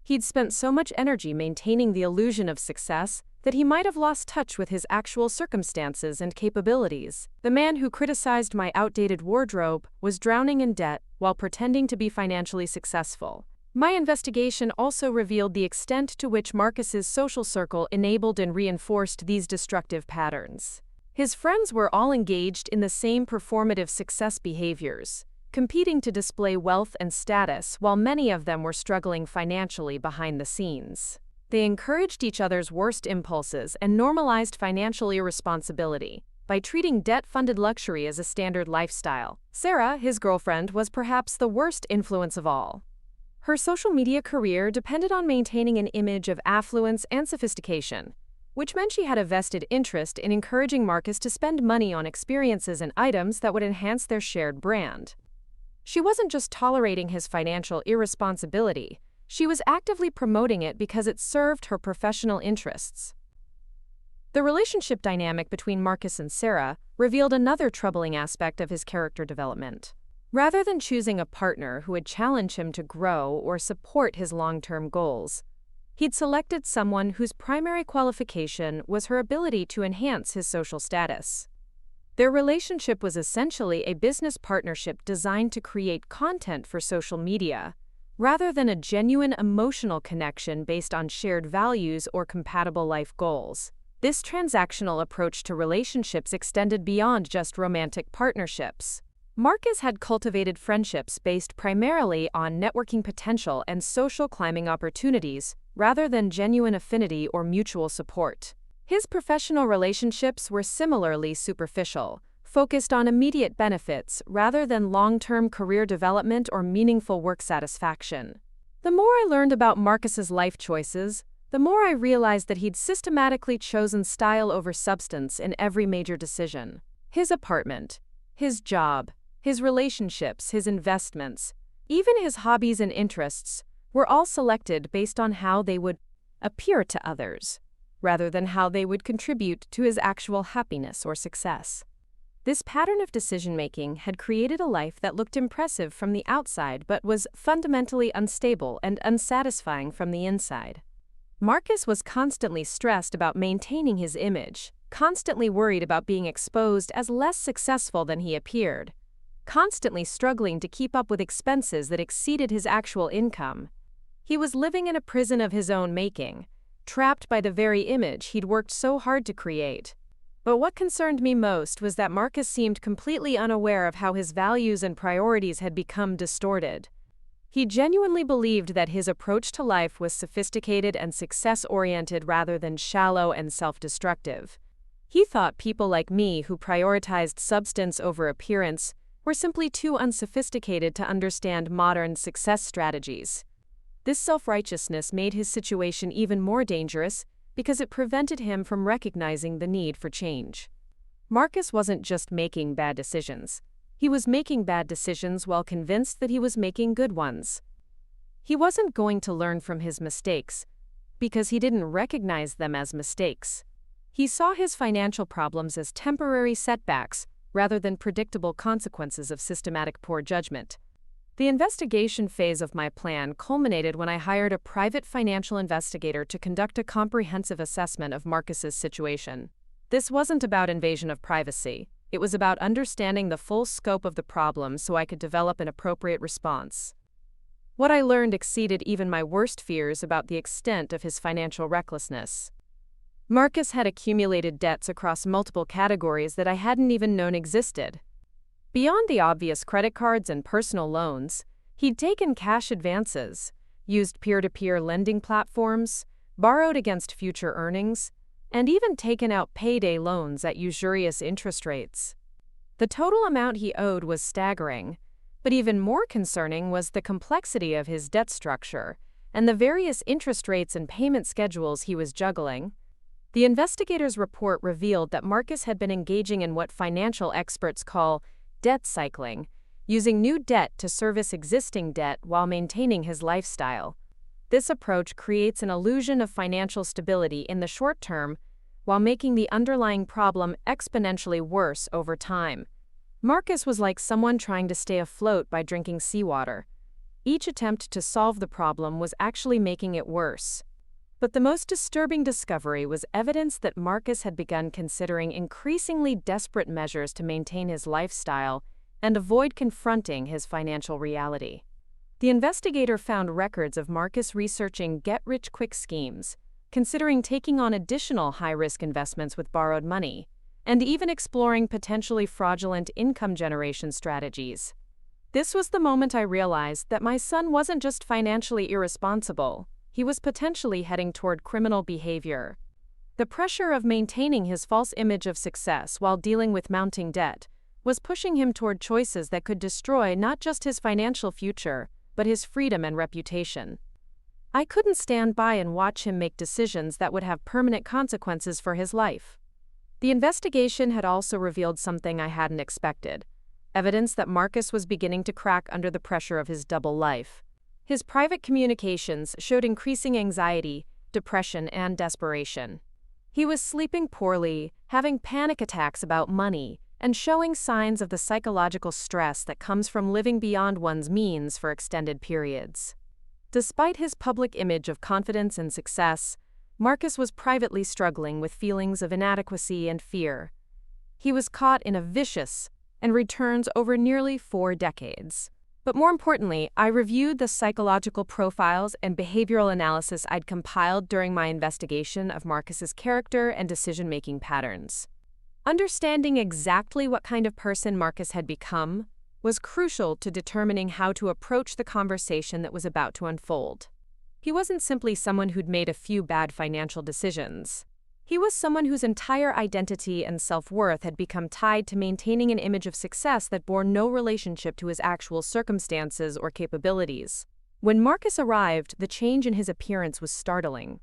He'd spent so much energy maintaining the illusion of success that he might have lost touch with his actual circumstances and capabilities. The man who criticized my outdated wardrobe was drowning in debt while pretending to be financially successful. My investigation also revealed the extent to which Marcus's social circle enabled and reinforced these destructive patterns. His friends were all engaged in the same performative success behaviors, competing to display wealth and status while many of them were struggling financially behind the scenes. They encouraged each other's worst impulses and normalized financial irresponsibility by treating debt-funded luxury as a standard lifestyle. Sarah, his girlfriend, was perhaps the worst influence of all. Her social media career depended on maintaining an image of affluence and sophistication, which meant she had a vested interest in encouraging Marcus to spend money on experiences and items that would enhance their shared brand. She wasn't just tolerating his financial irresponsibility, she was actively promoting it because it served her professional interests. The relationship dynamic between Marcus and Sarah revealed another troubling aspect of his character development. Rather than choosing a partner who would challenge him to grow or support his long-term goals, he'd selected someone whose primary qualification was her ability to enhance his social status. Their relationship was essentially a business partnership designed to create content for social media, rather than a genuine emotional connection based on shared values or compatible life goals. This transactional approach to relationships extended beyond just romantic partnerships. Marcus had cultivated friendships based primarily on networking potential and social climbing opportunities, rather than genuine affinity or mutual support. His professional relationships were similarly superficial, focused on immediate benefits rather than long-term career development or meaningful work satisfaction. The more I learned about Marcus's life choices, the more I realized that he'd systematically chosen style over substance in every major decision. His apartment, his job, his relationships, his investments, even his hobbies and interests, were all selected based on how they would appear to others, rather than how they would contribute to his actual happiness or success. This pattern of decision-making had created a life that looked impressive from the outside but was fundamentally unstable and unsatisfying from the inside. Marcus was constantly stressed about maintaining his image, constantly worried about being exposed as less successful than he appeared, constantly struggling to keep up with expenses that exceeded his actual income. He was living in a prison of his own making, trapped by the very image he'd worked so hard to create. But what concerned me most was that Marcus seemed completely unaware of how his values and priorities had become distorted. He genuinely believed that his approach to life was sophisticated and success-oriented rather than shallow and self-destructive. He thought people like me who prioritized substance over appearance were simply too unsophisticated to understand modern success strategies. This self-righteousness made his situation even more dangerous because it prevented him from recognizing the need for change. Marcus wasn't just making bad decisions. He was making bad decisions while convinced that he was making good ones. He wasn't going to learn from his mistakes because he didn't recognize them as mistakes. He saw his financial problems as temporary setbacks rather than predictable consequences of systematic poor judgment. The investigation phase of my plan culminated when I hired a private financial investigator to conduct a comprehensive assessment of Marcus's situation. This wasn't about invasion of privacy. It was about understanding the full scope of the problem so I could develop an appropriate response. What I learned exceeded even my worst fears about the extent of his financial recklessness. Marcus had accumulated debts across multiple categories that I hadn't even known existed. Beyond the obvious credit cards and personal loans, he'd taken cash advances, used peer-to-peer lending platforms, borrowed against future earnings, and even taken out payday loans at usurious interest rates. The total amount he owed was staggering, but even more concerning was the complexity of his debt structure and the various interest rates and payment schedules he was juggling. The investigator's report revealed that Marcus had been engaging in what financial experts call debt cycling, using new debt to service existing debt while maintaining his lifestyle. This approach creates an illusion of financial stability in the short term while making the underlying problem exponentially worse over time. Marcus was like someone trying to stay afloat by drinking seawater. Each attempt to solve the problem was actually making it worse. But the most disturbing discovery was evidence that Marcus had begun considering increasingly desperate measures to maintain his lifestyle and avoid confronting his financial reality. The investigator found records of Marcus researching get-rich-quick schemes, considering taking on additional high-risk investments with borrowed money, and even exploring potentially fraudulent income generation strategies. This was the moment I realized that my son wasn't just financially irresponsible, he was potentially heading toward criminal behavior. The pressure of maintaining his false image of success while dealing with mounting debt was pushing him toward choices that could destroy not just his financial future, but his freedom and reputation. I couldn't stand by and watch him make decisions that would have permanent consequences for his life. The investigation had also revealed something I hadn't expected: evidence that Marcus was beginning to crack under the pressure of his double life. His private communications showed increasing anxiety, depression, and desperation. He was sleeping poorly, having panic attacks about money, and showing signs of the psychological stress that comes from living beyond one's means for extended periods. Despite his public image of confidence and success, Marcus was privately struggling with feelings of inadequacy and fear. He was caught in a vicious and returns over nearly 4 decades. But more importantly, I reviewed the psychological profiles and behavioral analysis I'd compiled during my investigation of Marcus's character and decision-making patterns. Understanding exactly what kind of person Marcus had become was crucial to determining how to approach the conversation that was about to unfold. He wasn't simply someone who'd made a few bad financial decisions. He was someone whose entire identity and self-worth had become tied to maintaining an image of success that bore no relationship to his actual circumstances or capabilities. When Marcus arrived, the change in his appearance was startling.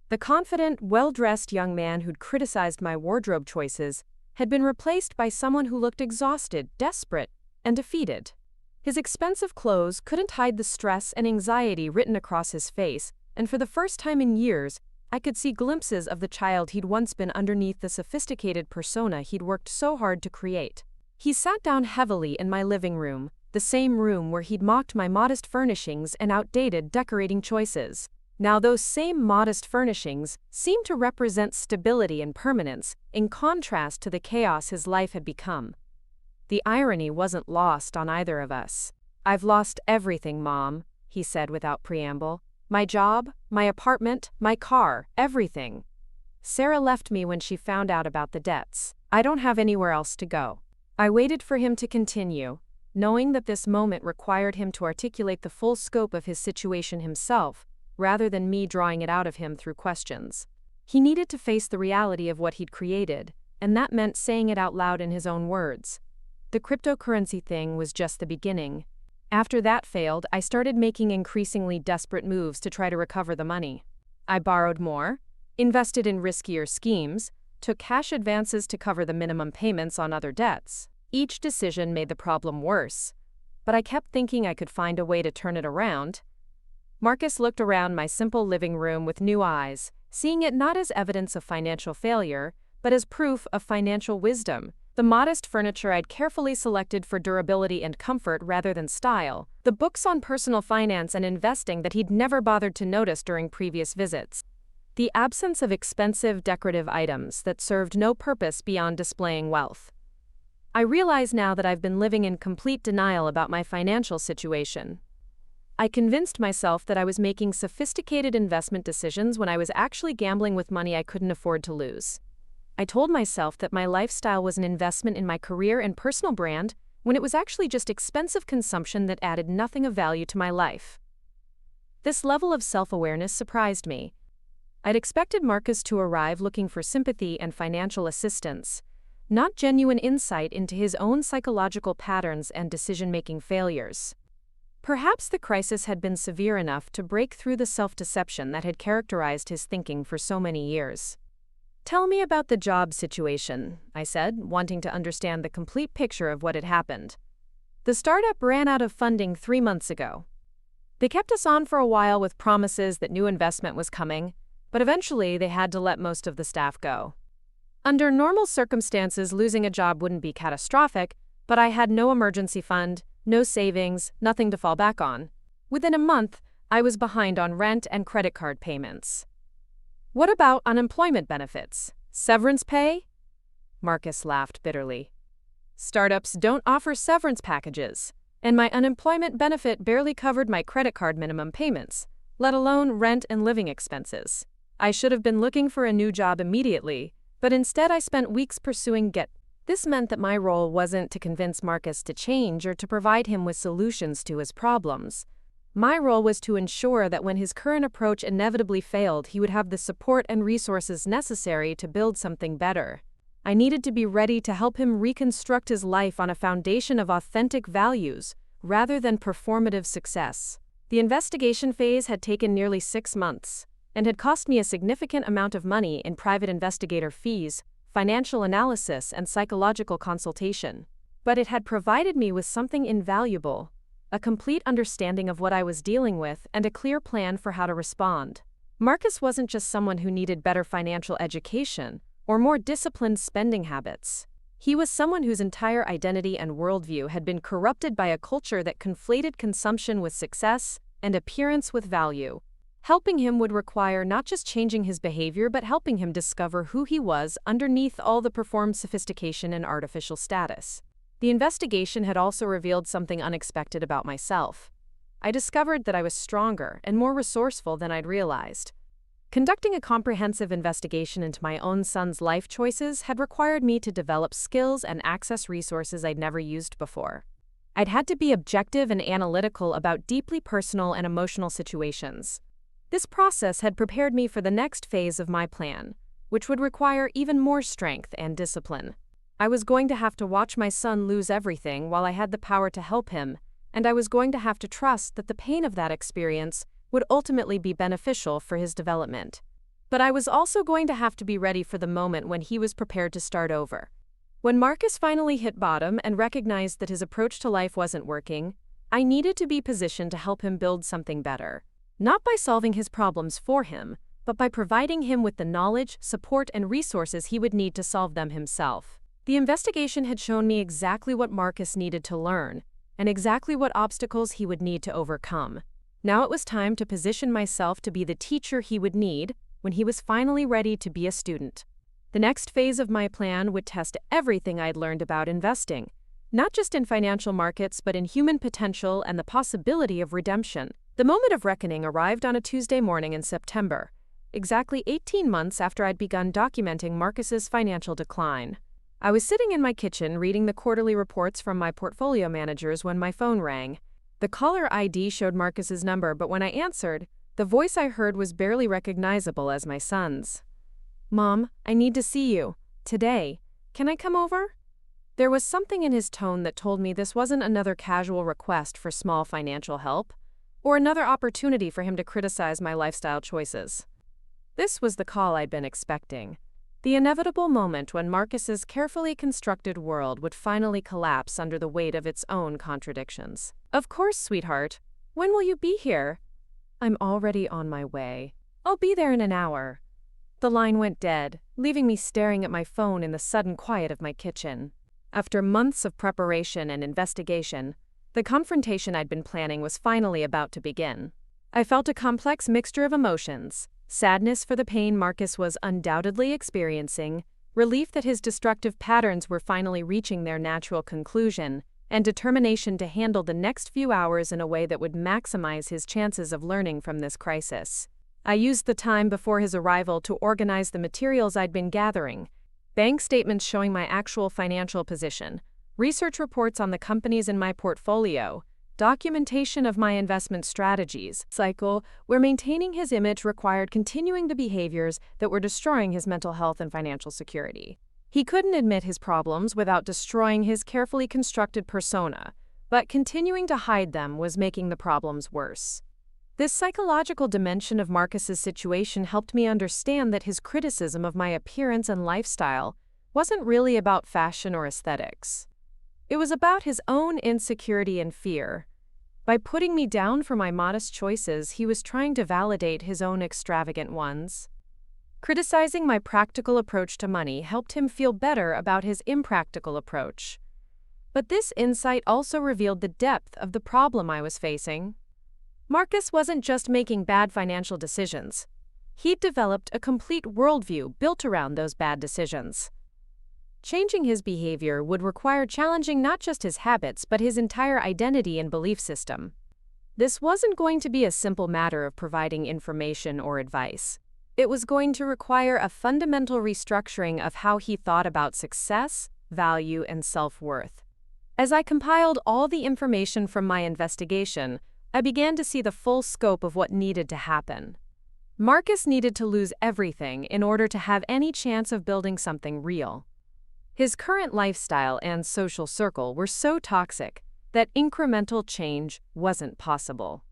The confident, well-dressed young man who'd criticized my wardrobe choices had been replaced by someone who looked exhausted, desperate, and defeated. His expensive clothes couldn't hide the stress and anxiety written across his face, and for the first time in years, I could see glimpses of the child he'd once been underneath the sophisticated persona he'd worked so hard to create. He sat down heavily in my living room, the same room where he'd mocked my modest furnishings and outdated decorating choices. Now, those same modest furnishings seemed to represent stability and permanence, in contrast to the chaos his life had become. The irony wasn't lost on either of us. "I've lost everything, Mom," he said without preamble. "My job, my apartment, my car, everything. Sarah left me when she found out about the debts. I don't have anywhere else to go." I waited for him to continue, knowing that this moment required him to articulate the full scope of his situation himself, rather than me drawing it out of him through questions. He needed to face the reality of what he'd created, and that meant saying it out loud in his own words. The cryptocurrency thing was just the beginning. After that failed, I started making increasingly desperate moves to try to recover the money. I borrowed more, invested in riskier schemes, took cash advances to cover the minimum payments on other debts. Each decision made the problem worse, but I kept thinking I could find a way to turn it around. Marcus looked around my simple living room with new eyes, seeing it not as evidence of financial failure, but as proof of financial wisdom. The modest furniture I'd carefully selected for durability and comfort rather than style. The books on personal finance and investing that he'd never bothered to notice during previous visits. The absence of expensive decorative items that served no purpose beyond displaying wealth. I realize now that I've been living in complete denial about my financial situation. I convinced myself that I was making sophisticated investment decisions when I was actually gambling with money I couldn't afford to lose. I told myself that my lifestyle was an investment in my career and personal brand, when it was actually just expensive consumption that added nothing of value to my life. This level of self-awareness surprised me. I'd expected Marcus to arrive looking for sympathy and financial assistance, not genuine insight into his own psychological patterns and decision-making failures. Perhaps the crisis had been severe enough to break through the self-deception that had characterized his thinking for so many years. "Tell me about the job situation," I said, wanting to understand the complete picture of what had happened. "The startup ran out of funding 3 months ago. They kept us on for a while with promises that new investment was coming, but eventually they had to let most of the staff go. Under normal circumstances, losing a job wouldn't be catastrophic, but I had no emergency fund, no savings, nothing to fall back on. Within a month, I was behind on rent and credit card payments." "What about unemployment benefits? Severance pay?" Marcus laughed bitterly. "Startups don't offer severance packages, and my unemployment benefit barely covered my credit card minimum payments, let alone rent and living expenses. I should have been looking for a new job immediately, but instead I spent weeks pursuing This meant that my role wasn't to convince Marcus to change or to provide him with solutions to his problems. My role was to ensure that when his current approach inevitably failed, he would have the support and resources necessary to build something better. I needed to be ready to help him reconstruct his life on a foundation of authentic values, rather than performative success. The investigation phase had taken nearly 6 months, and had cost me a significant amount of money in private investigator fees, financial analysis, and psychological consultation. But it had provided me with something invaluable: a complete understanding of what I was dealing with and a clear plan for how to respond. Marcus wasn't just someone who needed better financial education or more disciplined spending habits. He was someone whose entire identity and worldview had been corrupted by a culture that conflated consumption with success and appearance with value. Helping him would require not just changing his behavior, but helping him discover who he was underneath all the performed sophistication and artificial status. The investigation had also revealed something unexpected about myself. I discovered that I was stronger and more resourceful than I'd realized. Conducting a comprehensive investigation into my own son's life choices had required me to develop skills and access resources I'd never used before. I'd had to be objective and analytical about deeply personal and emotional situations. This process had prepared me for the next phase of my plan, which would require even more strength and discipline. I was going to have to watch my son lose everything while I had the power to help him, and I was going to have to trust that the pain of that experience would ultimately be beneficial for his development. But I was also going to have to be ready for the moment when he was prepared to start over. When Marcus finally hit bottom and recognized that his approach to life wasn't working, I needed to be positioned to help him build something better. Not by solving his problems for him, but by providing him with the knowledge, support, and resources he would need to solve them himself. The investigation had shown me exactly what Marcus needed to learn, and exactly what obstacles he would need to overcome. Now it was time to position myself to be the teacher he would need when he was finally ready to be a student. The next phase of my plan would test everything I'd learned about investing, not just in financial markets but in human potential and the possibility of redemption. The moment of reckoning arrived on a Tuesday morning in September, exactly 18 months after I'd begun documenting Marcus's financial decline. I was sitting in my kitchen reading the quarterly reports from my portfolio managers when my phone rang. The caller ID showed Marcus's number, but when I answered, the voice I heard was barely recognizable as my son's. "Mom, I need to see you. Today. Can I come over?" There was something in his tone that told me this wasn't another casual request for small financial help, or another opportunity for him to criticize my lifestyle choices. This was the call I'd been expecting. The inevitable moment when Marcus's carefully constructed world would finally collapse under the weight of its own contradictions. "Of course, sweetheart. When will you be here?" "I'm already on my way. I'll be there in an hour." The line went dead, leaving me staring at my phone in the sudden quiet of my kitchen. After months of preparation and investigation, the confrontation I'd been planning was finally about to begin. I felt a complex mixture of emotions: sadness for the pain Marcus was undoubtedly experiencing, relief that his destructive patterns were finally reaching their natural conclusion, and determination to handle the next few hours in a way that would maximize his chances of learning from this crisis. I used the time before his arrival to organize the materials I'd been gathering: bank statements showing my actual financial position, research reports on the companies in my portfolio, documentation of my investment strategies, cycle where maintaining his image required continuing the behaviors that were destroying his mental health and financial security. He couldn't admit his problems without destroying his carefully constructed persona, but continuing to hide them was making the problems worse. This psychological dimension of Marcus's situation helped me understand that his criticism of my appearance and lifestyle wasn't really about fashion or aesthetics. It was about his own insecurity and fear. By putting me down for my modest choices, he was trying to validate his own extravagant ones. Criticizing my practical approach to money helped him feel better about his impractical approach. But this insight also revealed the depth of the problem I was facing. Marcus wasn't just making bad financial decisions. He'd developed a complete worldview built around those bad decisions. Changing his behavior would require challenging not just his habits but his entire identity and belief system. This wasn't going to be a simple matter of providing information or advice. It was going to require a fundamental restructuring of how he thought about success, value, and self-worth. As I compiled all the information from my investigation, I began to see the full scope of what needed to happen. Marcus needed to lose everything in order to have any chance of building something real. His current lifestyle and social circle were so toxic that incremental change wasn't possible.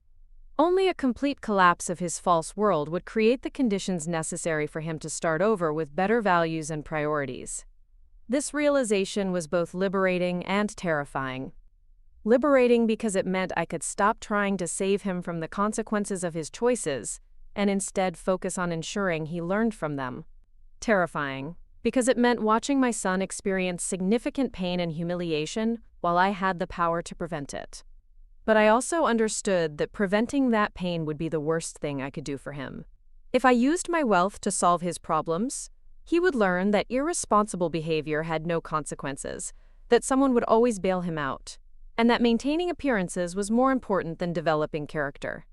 Only a complete collapse of his false world would create the conditions necessary for him to start over with better values and priorities. This realization was both liberating and terrifying. Liberating because it meant I could stop trying to save him from the consequences of his choices and instead focus on ensuring he learned from them. Terrifying because it meant watching my son experience significant pain and humiliation while I had the power to prevent it. But I also understood that preventing that pain would be the worst thing I could do for him. If I used my wealth to solve his problems, he would learn that irresponsible behavior had no consequences, that someone would always bail him out, and that maintaining appearances was more important than developing character.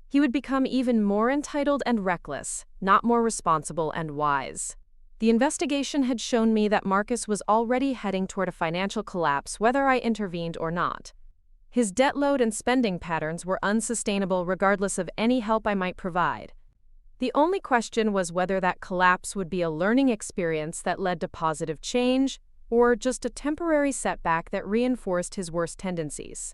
He would become even more entitled and reckless, not more responsible and wise. The investigation had shown me that Marcus was already heading toward a financial collapse whether I intervened or not. His debt load and spending patterns were unsustainable regardless of any help I might provide. The only question was whether that collapse would be a learning experience that led to positive change, or just a temporary setback that reinforced his worst tendencies.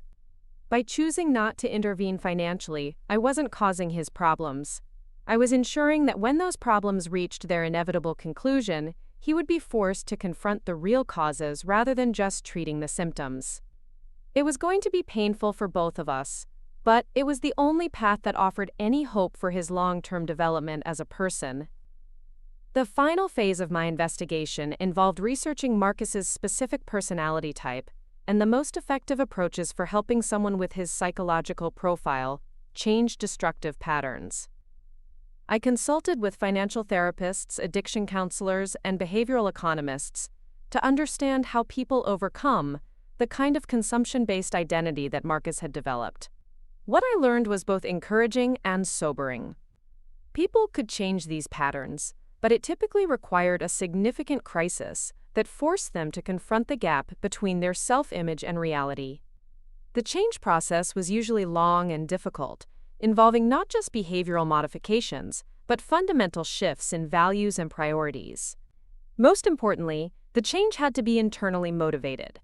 By choosing not to intervene financially, I wasn't causing his problems. I was ensuring that when those problems reached their inevitable conclusion, he would be forced to confront the real causes rather than just treating the symptoms. It was going to be painful for both of us, but it was the only path that offered any hope for his long-term development as a person. The final phase of my investigation involved researching Marcus's specific personality type and the most effective approaches for helping someone with his psychological profile change destructive patterns. I consulted with financial therapists, addiction counselors, and behavioral economists to understand how people overcome the kind of consumption-based identity that Marcus had developed. What I learned was both encouraging and sobering. People could change these patterns, but it typically required a significant crisis that forced them to confront the gap between their self-image and reality. The change process was usually long and difficult, involving not just behavioral modifications, but fundamental shifts in values and priorities. Most importantly, the change had to be internally motivated.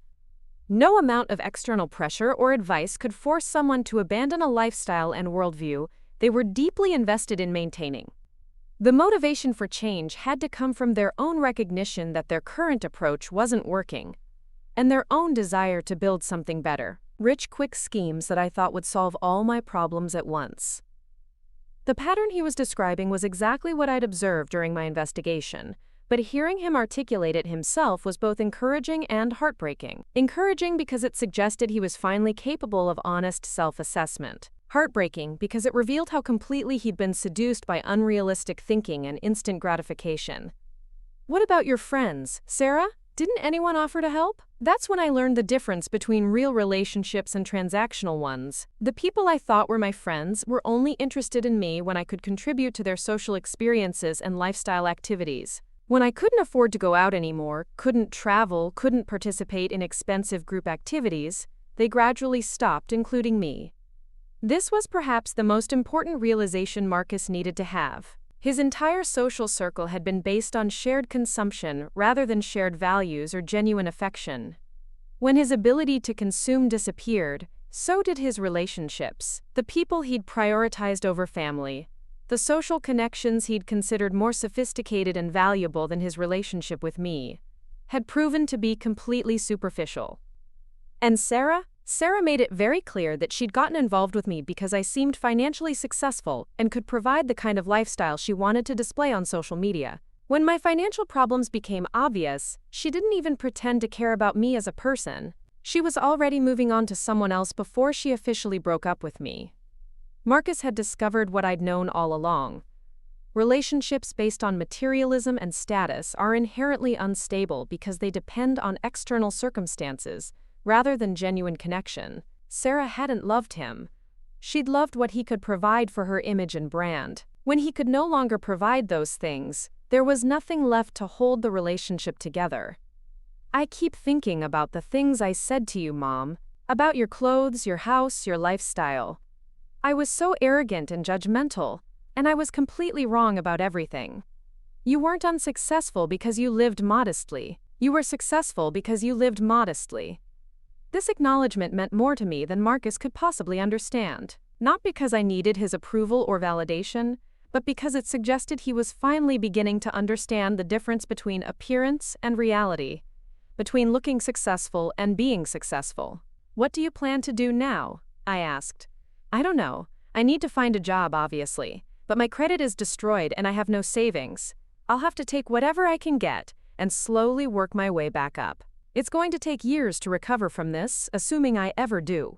No amount of external pressure or advice could force someone to abandon a lifestyle and worldview they were deeply invested in maintaining. The motivation for change had to come from their own recognition that their current approach wasn't working, and their own desire to build something better. Rich, quick schemes that I thought would solve all my problems at once. The pattern he was describing was exactly what I'd observed during my investigation, but hearing him articulate it himself was both encouraging and heartbreaking. Encouraging because it suggested he was finally capable of honest self-assessment. Heartbreaking because it revealed how completely he'd been seduced by unrealistic thinking and instant gratification. What about your friends, Sarah? Didn't anyone offer to help? That's when I learned the difference between real relationships and transactional ones. The people I thought were my friends were only interested in me when I could contribute to their social experiences and lifestyle activities. When I couldn't afford to go out anymore, couldn't travel, couldn't participate in expensive group activities, they gradually stopped including me. This was perhaps the most important realization Marcus needed to have. His entire social circle had been based on shared consumption rather than shared values or genuine affection. When his ability to consume disappeared, so did his relationships. The people he'd prioritized over family, the social connections he'd considered more sophisticated and valuable than his relationship with me, had proven to be completely superficial. And Sarah made it very clear that she'd gotten involved with me because I seemed financially successful and could provide the kind of lifestyle she wanted to display on social media. When my financial problems became obvious, she didn't even pretend to care about me as a person. She was already moving on to someone else before she officially broke up with me. Marcus had discovered what I'd known all along. Relationships based on materialism and status are inherently unstable because they depend on external circumstances rather than genuine connection. Sarah hadn't loved him. She'd loved what he could provide for her image and brand. When he could no longer provide those things, there was nothing left to hold the relationship together. I keep thinking about the things I said to you, Mom, about your clothes, your house, your lifestyle. I was so arrogant and judgmental, and I was completely wrong about everything. You weren't unsuccessful because you lived modestly. You were successful because you lived modestly. This acknowledgement meant more to me than Marcus could possibly understand, not because I needed his approval or validation, but because it suggested he was finally beginning to understand the difference between appearance and reality, between looking successful and being successful. What do you plan to do now? I asked. I don't know. I need to find a job, obviously, but my credit is destroyed and I have no savings. I'll have to take whatever I can get and slowly work my way back up. It's going to take years to recover from this, assuming I ever do.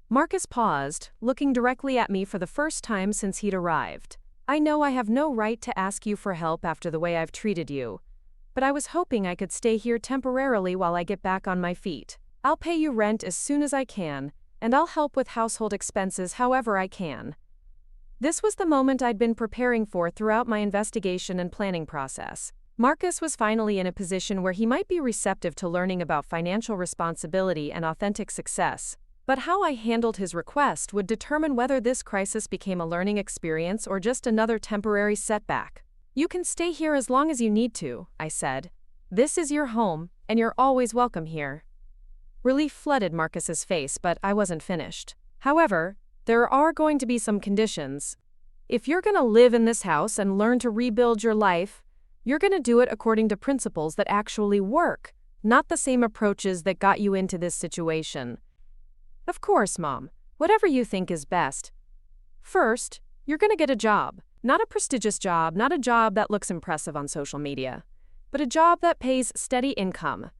Marcus paused, looking directly at me for the first time since he'd arrived. I know I have no right to ask you for help after the way I've treated you, but I was hoping I could stay here temporarily while I get back on my feet. I'll pay you rent as soon as I can, and I'll help with household expenses however I can. This was the moment I'd been preparing for throughout my investigation and planning process. Marcus was finally in a position where he might be receptive to learning about financial responsibility and authentic success. But how I handled his request would determine whether this crisis became a learning experience or just another temporary setback. You can stay here as long as you need to, I said. This is your home, and you're always welcome here. Relief flooded Marcus's face, but I wasn't finished. However, there are going to be some conditions. If you're going to live in this house and learn to rebuild your life, you're going to do it according to principles that actually work, not the same approaches that got you into this situation. Of course, Mom, whatever you think is best. First, you're going to get a job. Not a prestigious job, not a job that looks impressive on social media, but a job that pays steady income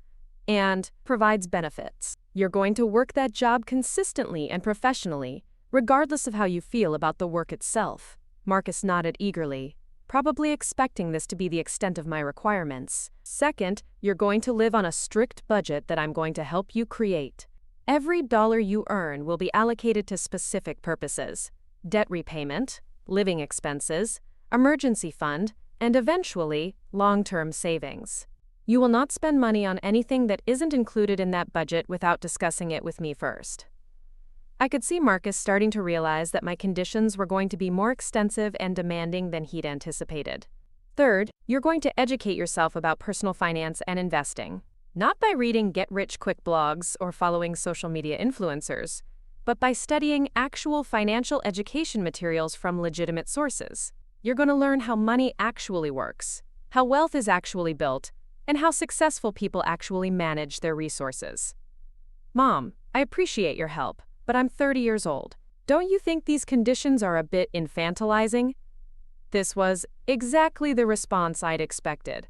and provides benefits. You're going to work that job consistently and professionally, regardless of how you feel about the work itself. Marcus nodded eagerly, probably expecting this to be the extent of my requirements. Second, you're going to live on a strict budget that I'm going to help you create. Every dollar you earn will be allocated to specific purposes: debt repayment, living expenses, emergency fund, and eventually, long-term savings. You will not spend money on anything that isn't included in that budget without discussing it with me first. I could see Marcus starting to realize that my conditions were going to be more extensive and demanding than he'd anticipated. Third, you're going to educate yourself about personal finance and investing. Not by reading get-rich-quick blogs or following social media influencers, but by studying actual financial education materials from legitimate sources. You're going to learn how money actually works, how wealth is actually built, and how successful people actually manage their resources. Mom, I appreciate your help, but I'm 30 years old. Don't you think these conditions are a bit infantilizing? This was exactly the response I'd expected.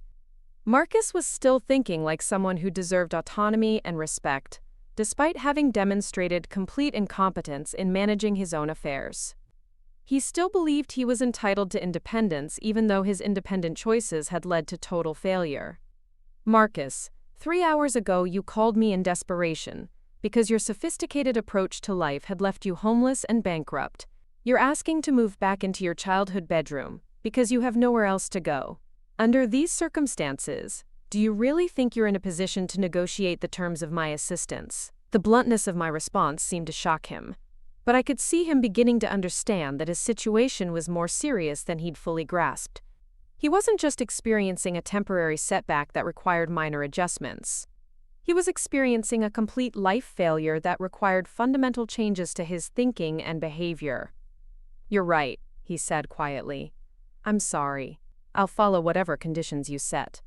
Marcus was still thinking like someone who deserved autonomy and respect, despite having demonstrated complete incompetence in managing his own affairs. He still believed he was entitled to independence even though his independent choices had led to total failure. Marcus, 3 hours ago you called me in desperation because your sophisticated approach to life had left you homeless and bankrupt. You're asking to move back into your childhood bedroom because you have nowhere else to go. Under these circumstances, do you really think you're in a position to negotiate the terms of my assistance? The bluntness of my response seemed to shock him, but I could see him beginning to understand that his situation was more serious than he'd fully grasped. He wasn't just experiencing a temporary setback that required minor adjustments. He was experiencing a complete life failure that required fundamental changes to his thinking and behavior. "You're right," he said quietly. "I'm sorry. I'll follow whatever conditions you set."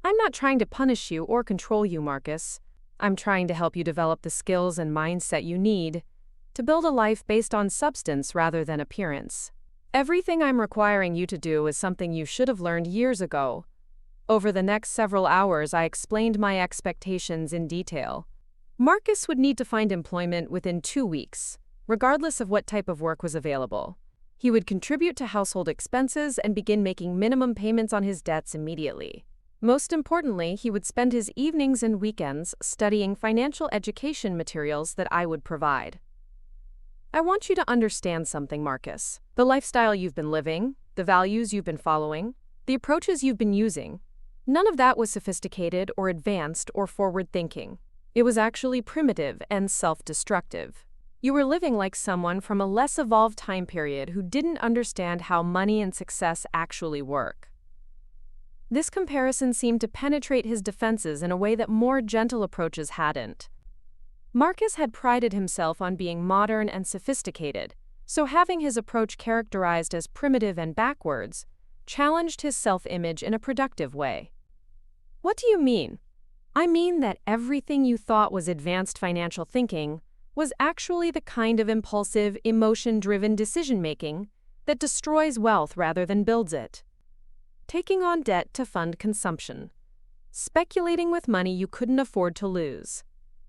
"I'm not trying to punish you or control you, Marcus. I'm trying to help you develop the skills and mindset you need to build a life based on substance rather than appearance. Everything I'm requiring you to do is something you should have learned years ago." Over the next several hours, I explained my expectations in detail. Marcus would need to find employment within 2 weeks, regardless of what type of work was available. He would contribute to household expenses and begin making minimum payments on his debts immediately. Most importantly, he would spend his evenings and weekends studying financial education materials that I would provide. "I want you to understand something, Marcus. The lifestyle you've been living, the values you've been following, the approaches you've been using, none of that was sophisticated or advanced or forward-thinking. It was actually primitive and self-destructive. You were living like someone from a less evolved time period who didn't understand how money and success actually work." This comparison seemed to penetrate his defenses in a way that more gentle approaches hadn't. Marcus had prided himself on being modern and sophisticated, so having his approach characterized as primitive and backwards challenged his self-image in a productive way. "What do you mean?" "I mean that everything you thought was advanced financial thinking was actually the kind of impulsive, emotion-driven decision-making that destroys wealth rather than builds it. Taking on debt to fund consumption, speculating with money you couldn't afford to lose,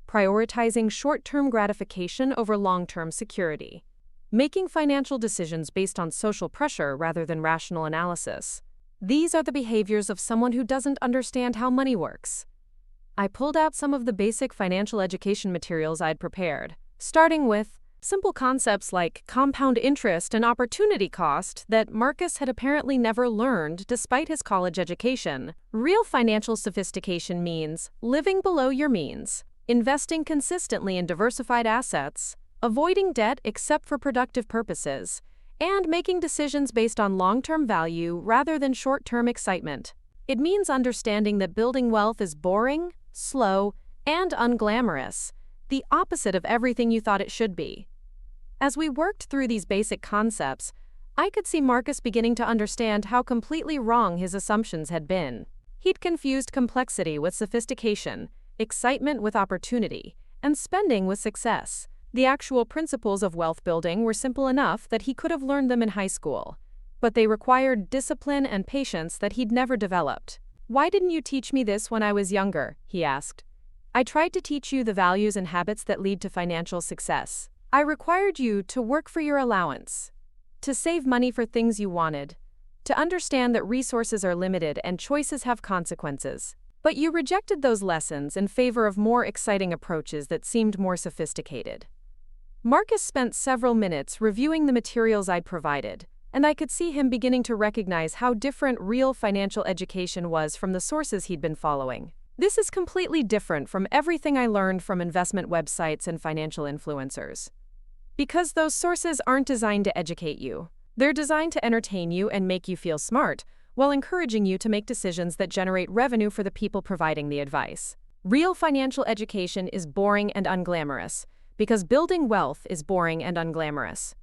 prioritizing short-term gratification over long-term security, making financial decisions based on social pressure rather than rational analysis. These are the behaviors of someone who doesn't understand how money works." I pulled out some of the basic financial education materials I'd prepared, starting with simple concepts like compound interest and opportunity cost that Marcus had apparently never learned despite his college education. Real financial sophistication means living below your means, investing consistently in diversified assets, avoiding debt except for productive purposes, and making decisions based on long-term value rather than short-term excitement. It means understanding that building wealth is boring, slow, and unglamorous, the opposite of everything you thought it should be. As we worked through these basic concepts, I could see Marcus beginning to understand how completely wrong his assumptions had been. He'd confused complexity with sophistication, excitement with opportunity, and spending with success. The actual principles of wealth building were simple enough that he could have learned them in high school, but they required discipline and patience that he'd never developed. "Why didn't you teach me this when I was younger?" he asked. "I tried to teach you the values and habits that lead to financial success. I required you to work for your allowance, to save money for things you wanted, to understand that resources are limited and choices have consequences. But you rejected those lessons in favor of more exciting approaches that seemed more sophisticated. Marcus spent several minutes reviewing the materials I'd provided, and I could see him beginning to recognize how different real financial education was from the sources he'd been following. This is completely different from everything I learned from investment websites and financial influencers. Because those sources aren't designed to educate you. They're designed to entertain you and make you feel smart, while encouraging you to make decisions that generate revenue for the people providing the advice. Real financial education is boring and unglamorous, because building wealth is boring and unglamorous.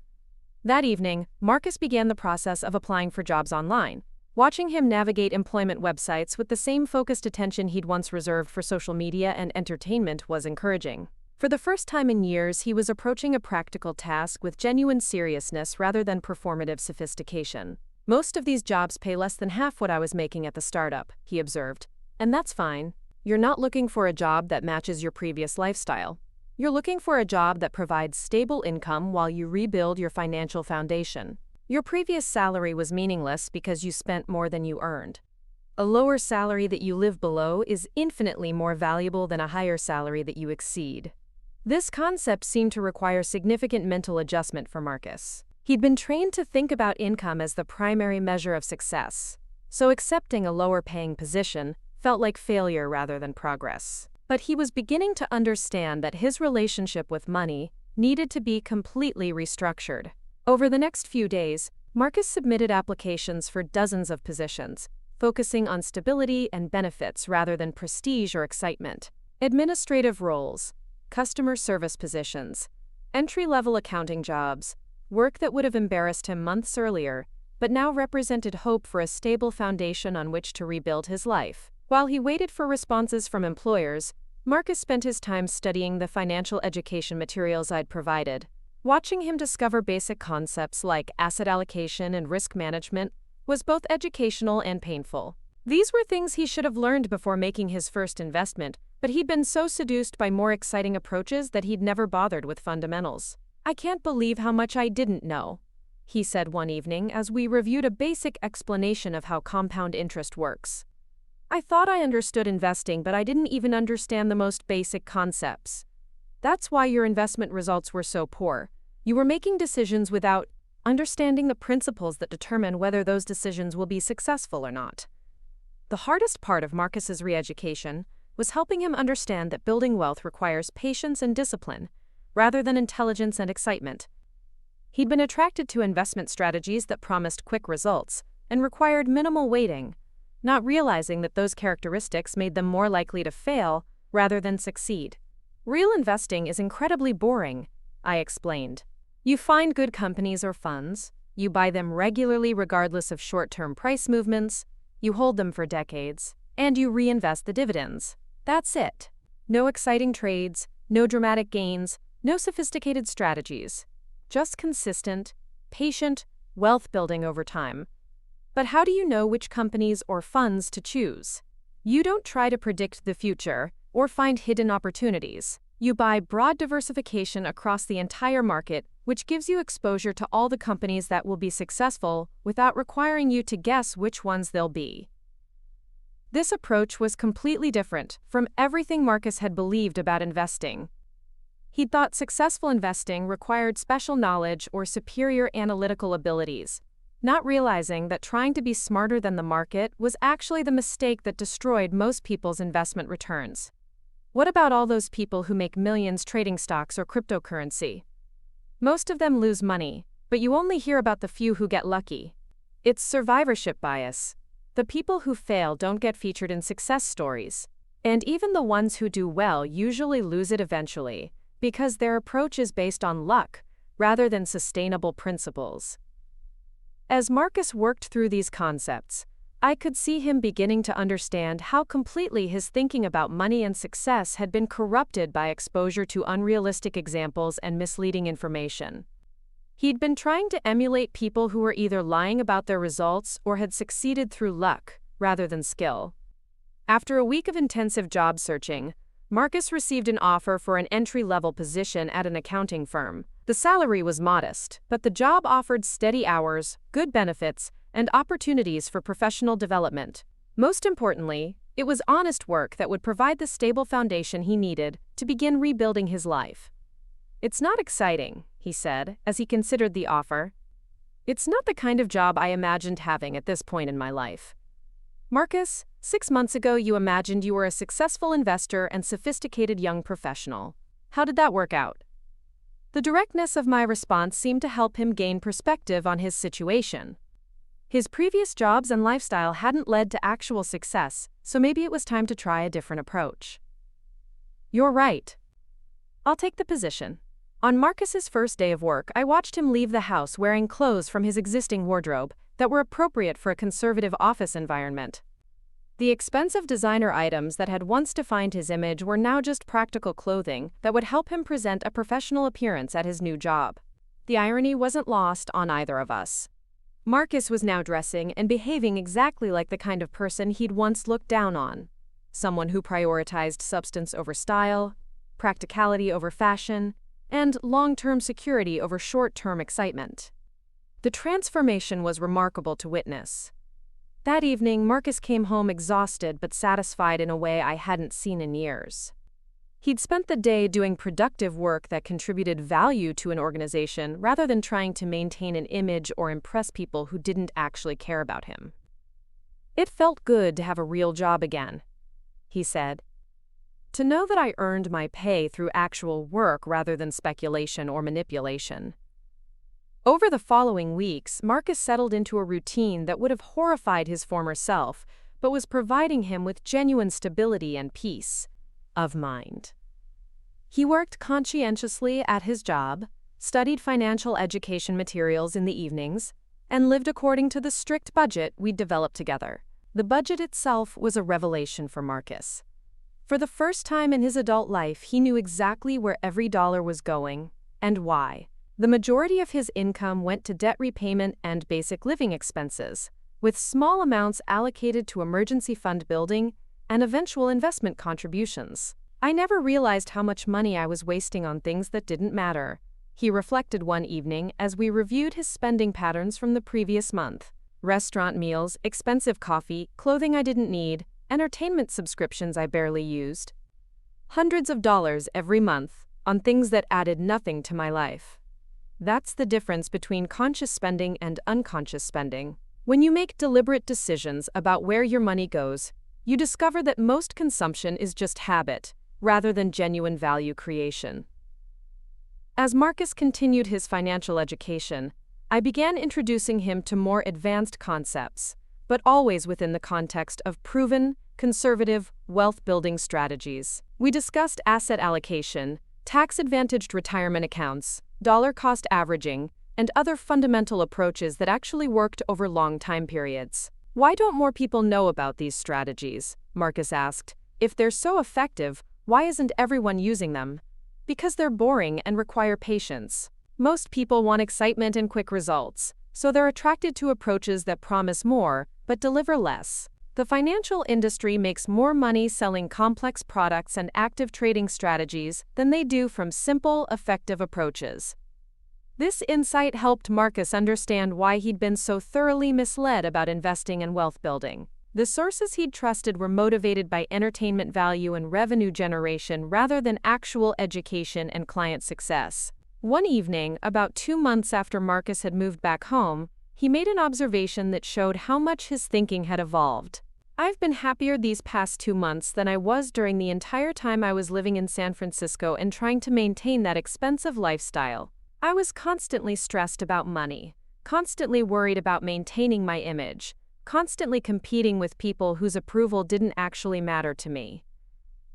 That evening, Marcus began the process of applying for jobs online. Watching him navigate employment websites with the same focused attention he'd once reserved for social media and entertainment was encouraging. For the first time in years, he was approaching a practical task with genuine seriousness rather than performative sophistication. Most of these jobs pay less than half what I was making at the startup, he observed. And that's fine. You're not looking for a job that matches your previous lifestyle. You're looking for a job that provides stable income while you rebuild your financial foundation. Your previous salary was meaningless because you spent more than you earned. A lower salary that you live below is infinitely more valuable than a higher salary that you exceed. This concept seemed to require significant mental adjustment for Marcus. He'd been trained to think about income as the primary measure of success, so accepting a lower-paying position felt like failure rather than progress. But he was beginning to understand that his relationship with money needed to be completely restructured. Over the next few days, Marcus submitted applications for dozens of positions, focusing on stability and benefits rather than prestige or excitement. Administrative roles, customer service positions, entry-level accounting jobs, work that would have embarrassed him months earlier, but now represented hope for a stable foundation on which to rebuild his life. While he waited for responses from employers, Marcus spent his time studying the financial education materials I'd provided. Watching him discover basic concepts like asset allocation and risk management was both educational and painful. These were things he should have learned before making his first investment, but he'd been so seduced by more exciting approaches that he'd never bothered with fundamentals. "I can't believe how much I didn't know," he said one evening as we reviewed a basic explanation of how compound interest works. "I thought I understood investing, but I didn't even understand the most basic concepts. That's why your investment results were so poor. You were making decisions without understanding the principles that determine whether those decisions will be successful or not." The hardest part of Marcus's re-education was helping him understand that building wealth requires patience and discipline, rather than intelligence and excitement. He'd been attracted to investment strategies that promised quick results and required minimal waiting, not realizing that those characteristics made them more likely to fail rather than succeed. "Real investing is incredibly boring," I explained. "You find good companies or funds, you buy them regularly regardless of short-term price movements, you hold them for decades, and you reinvest the dividends. That's it. No exciting trades, no dramatic gains, no sophisticated strategies. Just consistent, patient wealth building over time. But how do you know which companies or funds to choose? You don't try to predict the future or find hidden opportunities. You buy broad diversification across the entire market, which gives you exposure to all the companies that will be successful without requiring you to guess which ones they'll be." This approach was completely different from everything Marcus had believed about investing. He'd thought successful investing required special knowledge or superior analytical abilities, not realizing that trying to be smarter than the market was actually the mistake that destroyed most people's investment returns. What about all those people who make millions trading stocks or cryptocurrency? Most of them lose money, but you only hear about the few who get lucky. It's survivorship bias. The people who fail don't get featured in success stories. And even the ones who do well usually lose it eventually, because their approach is based on luck rather than sustainable principles. As Marcus worked through these concepts, I could see him beginning to understand how completely his thinking about money and success had been corrupted by exposure to unrealistic examples and misleading information. He'd been trying to emulate people who were either lying about their results or had succeeded through luck, rather than skill. After a week of intensive job searching, Marcus received an offer for an entry-level position at an accounting firm. The salary was modest, but the job offered steady hours, good benefits, and opportunities for professional development. Most importantly, it was honest work that would provide the stable foundation he needed to begin rebuilding his life. "It's not exciting," he said, as he considered the offer. "It's not the kind of job I imagined having at this point in my life." "Marcus, 6 months ago you imagined you were a successful investor and sophisticated young professional. How did that work out?" The directness of my response seemed to help him gain perspective on his situation. His previous jobs and lifestyle hadn't led to actual success, so maybe it was time to try a different approach. "You're right. I'll take the position." On Marcus's first day of work, I watched him leave the house wearing clothes from his existing wardrobe that were appropriate for a conservative office environment. The expensive designer items that had once defined his image were now just practical clothing that would help him present a professional appearance at his new job. The irony wasn't lost on either of us. Marcus was now dressing and behaving exactly like the kind of person he'd once looked down on. Someone who prioritized substance over style, practicality over fashion, and long-term security over short-term excitement. The transformation was remarkable to witness. That evening, Marcus came home exhausted but satisfied in a way I hadn't seen in years. He'd spent the day doing productive work that contributed value to an organization rather than trying to maintain an image or impress people who didn't actually care about him. "It felt good to have a real job again," he said. "To know that I earned my pay through actual work rather than speculation or manipulation." Over the following weeks, Marcus settled into a routine that would have horrified his former self, but was providing him with genuine stability and peace of mind. He worked conscientiously at his job, studied financial education materials in the evenings, and lived according to the strict budget we'd developed together. The budget itself was a revelation for Marcus. For the first time in his adult life, he knew exactly where every dollar was going and why. The majority of his income went to debt repayment and basic living expenses, with small amounts allocated to emergency fund building and eventual investment contributions. "I never realized how much money I was wasting on things that didn't matter," he reflected one evening as we reviewed his spending patterns from the previous month. Restaurant meals, expensive coffee, clothing I didn't need, entertainment subscriptions I barely used. Hundreds of dollars every month on things that added nothing to my life. That's the difference between conscious spending and unconscious spending. When you make deliberate decisions about where your money goes, you discover that most consumption is just habit, rather than genuine value creation. As Marcus continued his financial education, I began introducing him to more advanced concepts, but always within the context of proven, conservative, wealth-building strategies. We discussed asset allocation, tax-advantaged retirement accounts, dollar-cost averaging, and other fundamental approaches that actually worked over long time periods. "Why don't more people know about these strategies?" Marcus asked. "If they're so effective, why isn't everyone using them?" "Because they're boring and require patience. Most people want excitement and quick results, so they're attracted to approaches that promise more but deliver less. The financial industry makes more money selling complex products and active trading strategies than they do from simple, effective approaches." This insight helped Marcus understand why he'd been so thoroughly misled about investing and wealth building. The sources he'd trusted were motivated by entertainment value and revenue generation rather than actual education and client success. One evening, about 2 months after Marcus had moved back home, he made an observation that showed how much his thinking had evolved. "I've been happier these past 2 months than I was during the entire time I was living in San Francisco and trying to maintain that expensive lifestyle. I was constantly stressed about money, constantly worried about maintaining my image, constantly competing with people whose approval didn't actually matter to me.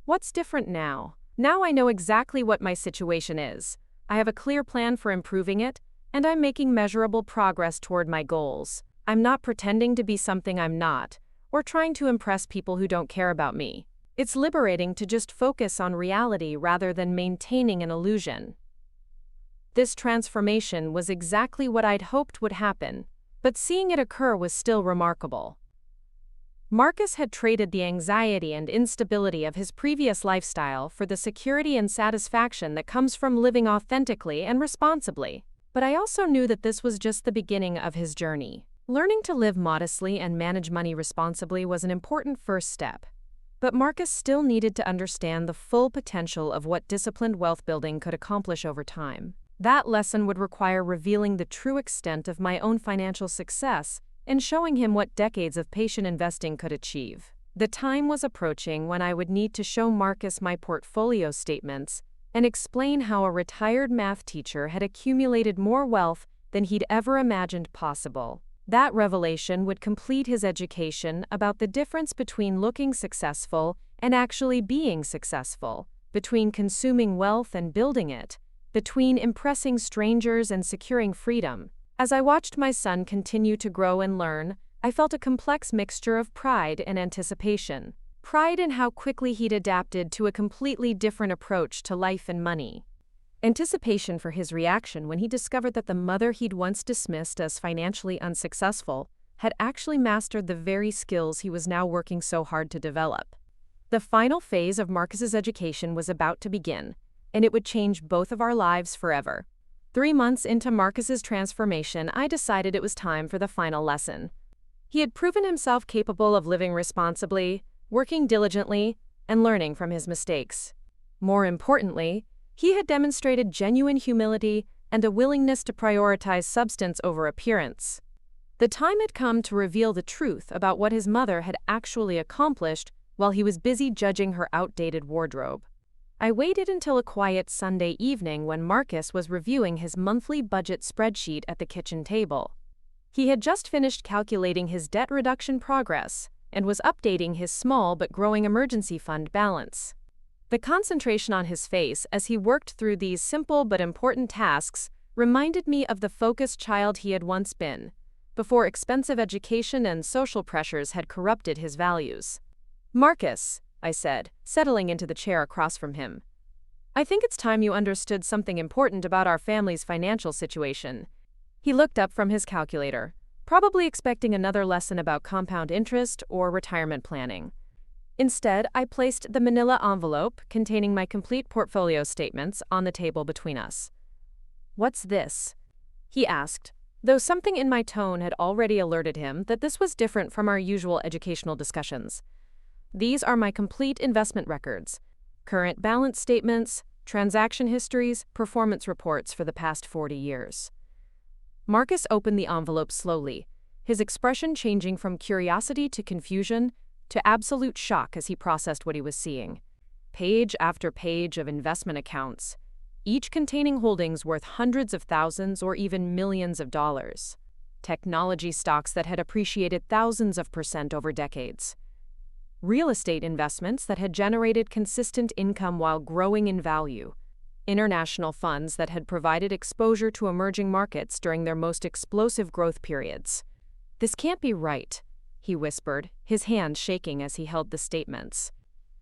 What's different now? Now I know exactly what my situation is. I have a clear plan for improving it, and I'm making measurable progress toward my goals. I'm not pretending to be something I'm not, or trying to impress people who don't care about me. It's liberating to just focus on reality rather than maintaining an illusion." This transformation was exactly what I'd hoped would happen, but seeing it occur was still remarkable. Marcus had traded the anxiety and instability of his previous lifestyle for the security and satisfaction that comes from living authentically and responsibly. But I also knew that this was just the beginning of his journey. Learning to live modestly and manage money responsibly was an important first step. But Marcus still needed to understand the full potential of what disciplined wealth building could accomplish over time. That lesson would require revealing the true extent of my own financial success and showing him what decades of patient investing could achieve. The time was approaching when I would need to show Marcus my portfolio statements and explain how a retired math teacher had accumulated more wealth than he'd ever imagined possible. That revelation would complete his education about the difference between looking successful and actually being successful, between consuming wealth and building it, between impressing strangers and securing freedom. As I watched my son continue to grow and learn, I felt a complex mixture of pride and anticipation. Pride in how quickly he'd adapted to a completely different approach to life and money. Anticipation for his reaction when he discovered that the mother he'd once dismissed as financially unsuccessful had actually mastered the very skills he was now working so hard to develop. The final phase of Marcus's education was about to begin, and it would change both of our lives forever. 3 months into Marcus's transformation, I decided it was time for the final lesson. He had proven himself capable of living responsibly, working diligently, and learning from his mistakes. More importantly, he had demonstrated genuine humility and a willingness to prioritize substance over appearance. The time had come to reveal the truth about what his mother had actually accomplished while he was busy judging her outdated wardrobe. I waited until a quiet Sunday evening when Marcus was reviewing his monthly budget spreadsheet at the kitchen table. He had just finished calculating his debt reduction progress and was updating his small but growing emergency fund balance. The concentration on his face as he worked through these simple but important tasks reminded me of the focused child he had once been, before expensive education and social pressures had corrupted his values. "Marcus," I said, settling into the chair across from him, "I think it's time you understood something important about our family's financial situation." He looked up from his calculator, probably expecting another lesson about compound interest or retirement planning. Instead, I placed the manila envelope containing my complete portfolio statements on the table between us. "What's this?" he asked, though something in my tone had already alerted him that this was different from our usual educational discussions. "These are my complete investment records, current balance statements, transaction histories, performance reports for the past 40 years. Marcus opened the envelope slowly, his expression changing from curiosity to confusion to absolute shock as he processed what he was seeing. Page after page of investment accounts, each containing holdings worth hundreds of thousands or even millions of dollars. Technology stocks that had appreciated thousands of % over decades. Real estate investments that had generated consistent income while growing in value. International funds that had provided exposure to emerging markets during their most explosive growth periods. This can't be right," he whispered, his hand shaking as he held the statements.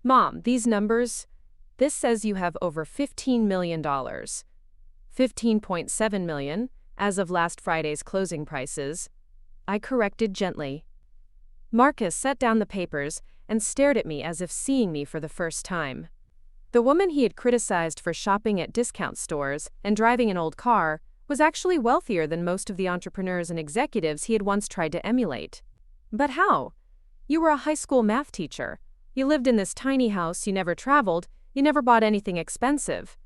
"Mom, these numbers, this says you have over $15 million. $15.7 million, as of last Friday's closing prices," I corrected gently. Marcus set down the papers and stared at me as if seeing me for the first time. The woman he had criticized for shopping at discount stores and driving an old car was actually wealthier than most of the entrepreneurs and executives he had once tried to emulate. "But how? You were a high school math teacher. You lived in this tiny house, you never traveled, you never bought anything expensive."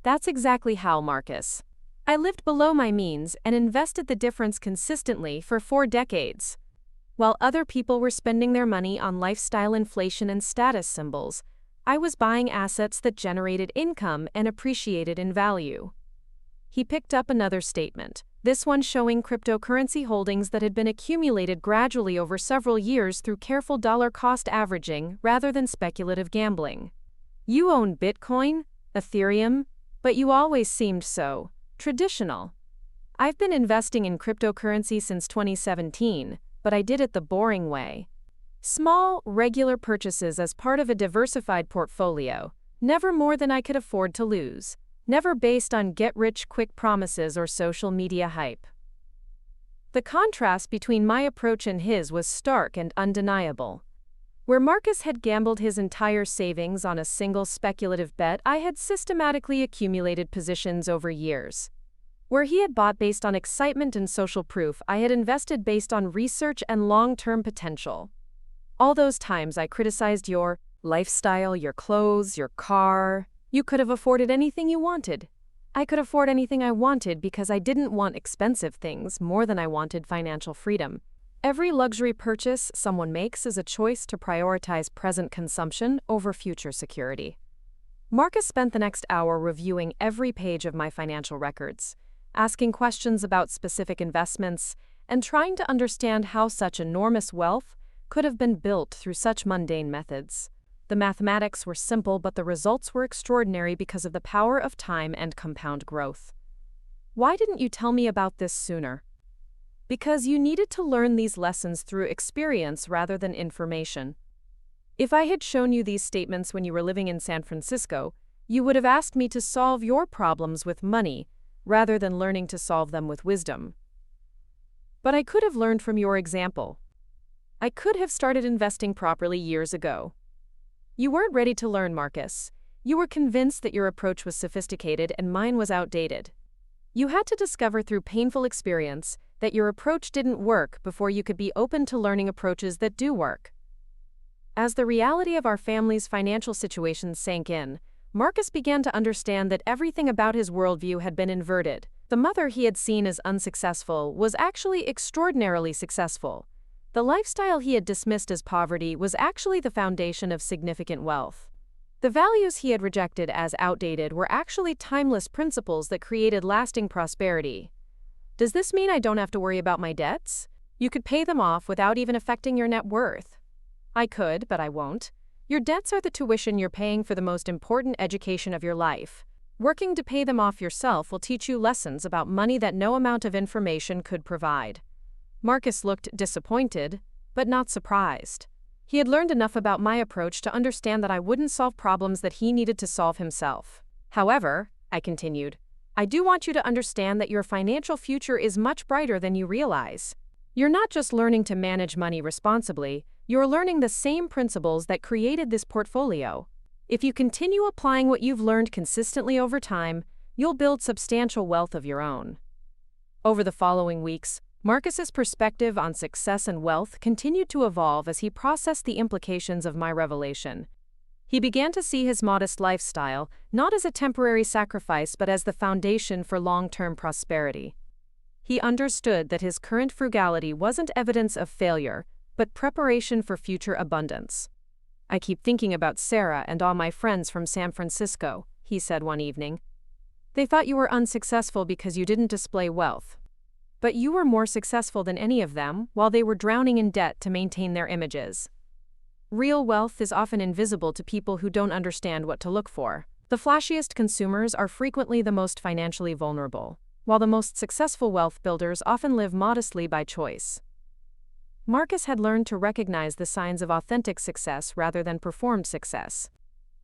"That's exactly how, Marcus. I lived below my means and invested the difference consistently for 4 decades. While other people were spending their money on lifestyle inflation and status symbols, I was buying assets that generated income and appreciated in value." He picked up another statement, this one showing cryptocurrency holdings that had been accumulated gradually over several years through careful dollar-cost averaging rather than speculative gambling. "You own Bitcoin, Ethereum, but you always seemed so traditional." "I've been investing in cryptocurrency since 2017, but I did it the boring way. Small, regular purchases as part of a diversified portfolio, never more than I could afford to lose, never based on get-rich-quick promises or social media hype." The contrast between my approach and his was stark and undeniable. Where Marcus had gambled his entire savings on a single speculative bet, I had systematically accumulated positions over years. Where he had bought based on excitement and social proof, I had invested based on research and long-term potential. All those times I criticized your lifestyle, your clothes, your car. You could have afforded anything you wanted. I could afford anything I wanted because I didn't want expensive things more than I wanted financial freedom. Every luxury purchase someone makes is a choice to prioritize present consumption over future security. Marcus spent the next hour reviewing every page of my financial records, asking questions about specific investments, and trying to understand how such enormous wealth could have been built through such mundane methods. The mathematics were simple, but the results were extraordinary because of the power of time and compound growth. Why didn't you tell me about this sooner? Because you needed to learn these lessons through experience rather than information. If I had shown you these statements when you were living in San Francisco, you would have asked me to solve your problems with money rather than learning to solve them with wisdom. But I could have learned from your example. I could have started investing properly years ago. You weren't ready to learn, Marcus. You were convinced that your approach was sophisticated and mine was outdated. You had to discover through painful experience that your approach didn't work before you could be open to learning approaches that do work. As the reality of our family's financial situation sank in, Marcus began to understand that everything about his worldview had been inverted. The mother he had seen as unsuccessful was actually extraordinarily successful. The lifestyle he had dismissed as poverty was actually the foundation of significant wealth. The values he had rejected as outdated were actually timeless principles that created lasting prosperity. Does this mean I don't have to worry about my debts? You could pay them off without even affecting your net worth. I could, but I won't. Your debts are the tuition you're paying for the most important education of your life. Working to pay them off yourself will teach you lessons about money that no amount of information could provide. Marcus looked disappointed, but not surprised. He had learned enough about my approach to understand that I wouldn't solve problems that he needed to solve himself. However, I continued, I do want you to understand that your financial future is much brighter than you realize. You're not just learning to manage money responsibly, you're learning the same principles that created this portfolio. If you continue applying what you've learned consistently over time, you'll build substantial wealth of your own. Over the following weeks, Marcus's perspective on success and wealth continued to evolve as he processed the implications of my revelation. He began to see his modest lifestyle not as a temporary sacrifice but as the foundation for long-term prosperity. He understood that his current frugality wasn't evidence of failure, but preparation for future abundance. I keep thinking about Sarah and all my friends from San Francisco, he said one evening. They thought you were unsuccessful because you didn't display wealth. But you were more successful than any of them while they were drowning in debt to maintain their images. Real wealth is often invisible to people who don't understand what to look for. The flashiest consumers are frequently the most financially vulnerable, while the most successful wealth builders often live modestly by choice. Marcus had learned to recognize the signs of authentic success rather than performed success.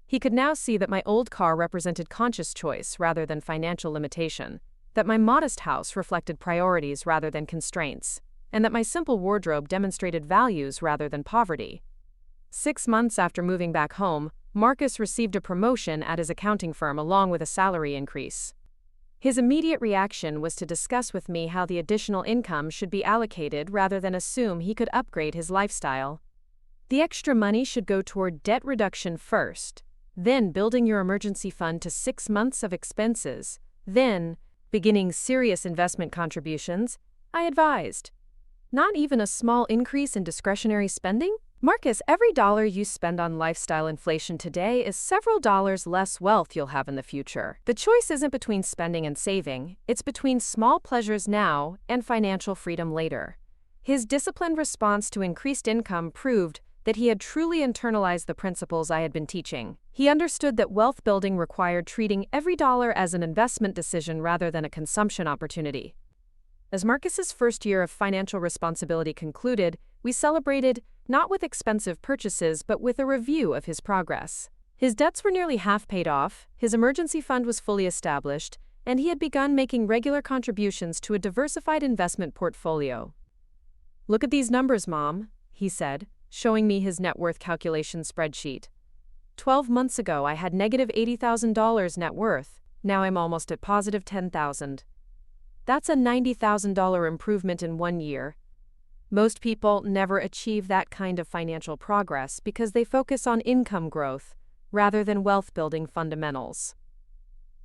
He could now see that my old car represented conscious choice rather than financial limitation, that my modest house reflected priorities rather than constraints, and that my simple wardrobe demonstrated values rather than poverty. 6 months after moving back home, Marcus received a promotion at his accounting firm along with a salary increase. His immediate reaction was to discuss with me how the additional income should be allocated rather than assume he could upgrade his lifestyle. The extra money should go toward debt reduction first, then building your emergency fund to 6 months of expenses, then beginning serious investment contributions, I advised. Not even a small increase in discretionary spending? Marcus, every dollar you spend on lifestyle inflation today is several dollars less wealth you'll have in the future. The choice isn't between spending and saving, it's between small pleasures now and financial freedom later. His disciplined response to increased income proved that he had truly internalized the principles I had been teaching. He understood that wealth building required treating every dollar as an investment decision rather than a consumption opportunity. As Marcus's first year of financial responsibility concluded, we celebrated, not with expensive purchases but with a review of his progress. His debts were nearly half paid off, his emergency fund was fully established, and he had begun making regular contributions to a diversified investment portfolio. "Look at these numbers, Mom," he said, showing me his net worth calculation spreadsheet. 12 months ago, I had negative $80,000 net worth. Now I'm almost at positive $10,000. That's a $90,000 improvement in 1 year. Most people never achieve that kind of financial progress because they focus on income growth rather than wealth-building fundamentals.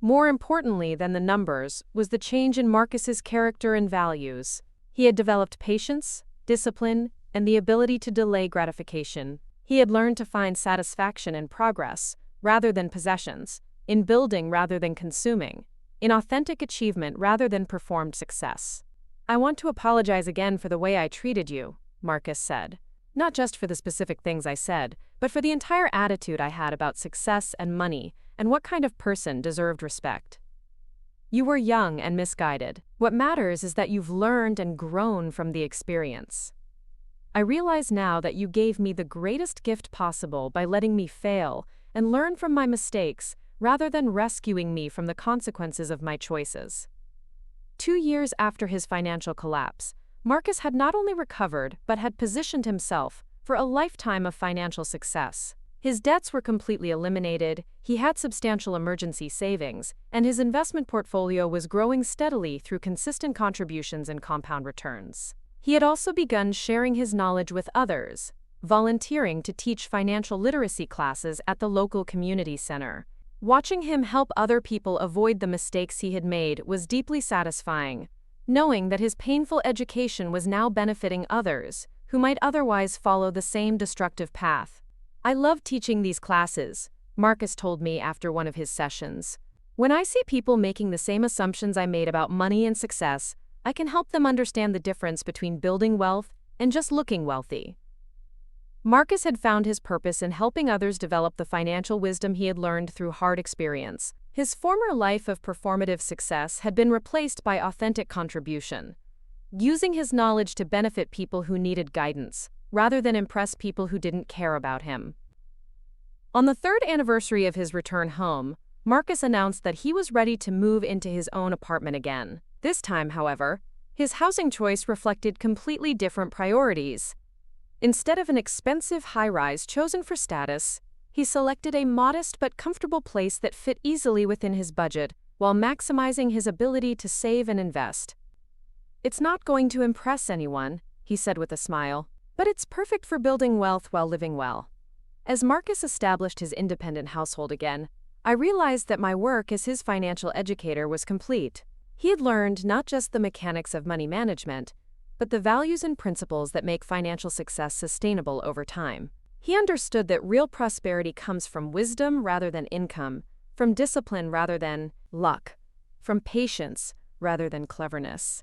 More importantly than the numbers was the change in Marcus's character and values. He had developed patience, discipline, and the ability to delay gratification. He had learned to find satisfaction in progress rather than possessions, in building rather than consuming, in authentic achievement rather than performed success. "I want to apologize again for the way I treated you," Marcus said. "Not just for the specific things I said, but for the entire attitude I had about success and money and what kind of person deserved respect. You were young and misguided. What matters is that you've learned and grown from the experience. I realize now that you gave me the greatest gift possible by letting me fail and learn from my mistakes rather than rescuing me from the consequences of my choices." 2 years after his financial collapse, Marcus had not only recovered but had positioned himself for a lifetime of financial success. His debts were completely eliminated, he had substantial emergency savings, and his investment portfolio was growing steadily through consistent contributions and compound returns. He had also begun sharing his knowledge with others, volunteering to teach financial literacy classes at the local community center. Watching him help other people avoid the mistakes he had made was deeply satisfying, knowing that his painful education was now benefiting others who might otherwise follow the same destructive path. "I love teaching these classes," Marcus told me after one of his sessions. "When I see people making the same assumptions I made about money and success, I can help them understand the difference between building wealth and just looking wealthy." Marcus had found his purpose in helping others develop the financial wisdom he had learned through hard experience. His former life of performative success had been replaced by authentic contribution, using his knowledge to benefit people who needed guidance, rather than impress people who didn't care about him. On the 3rd anniversary of his return home, Marcus announced that he was ready to move into his own apartment again. This time, however, his housing choice reflected completely different priorities. Instead of an expensive high-rise chosen for status, he selected a modest but comfortable place that fit easily within his budget while maximizing his ability to save and invest. "It's not going to impress anyone," he said with a smile, "but it's perfect for building wealth while living well." As Marcus established his independent household again, I realized that my work as his financial educator was complete. He had learned not just the mechanics of money management, but the values and principles that make financial success sustainable over time. He understood that real prosperity comes from wisdom rather than income, from discipline rather than luck, from patience rather than cleverness.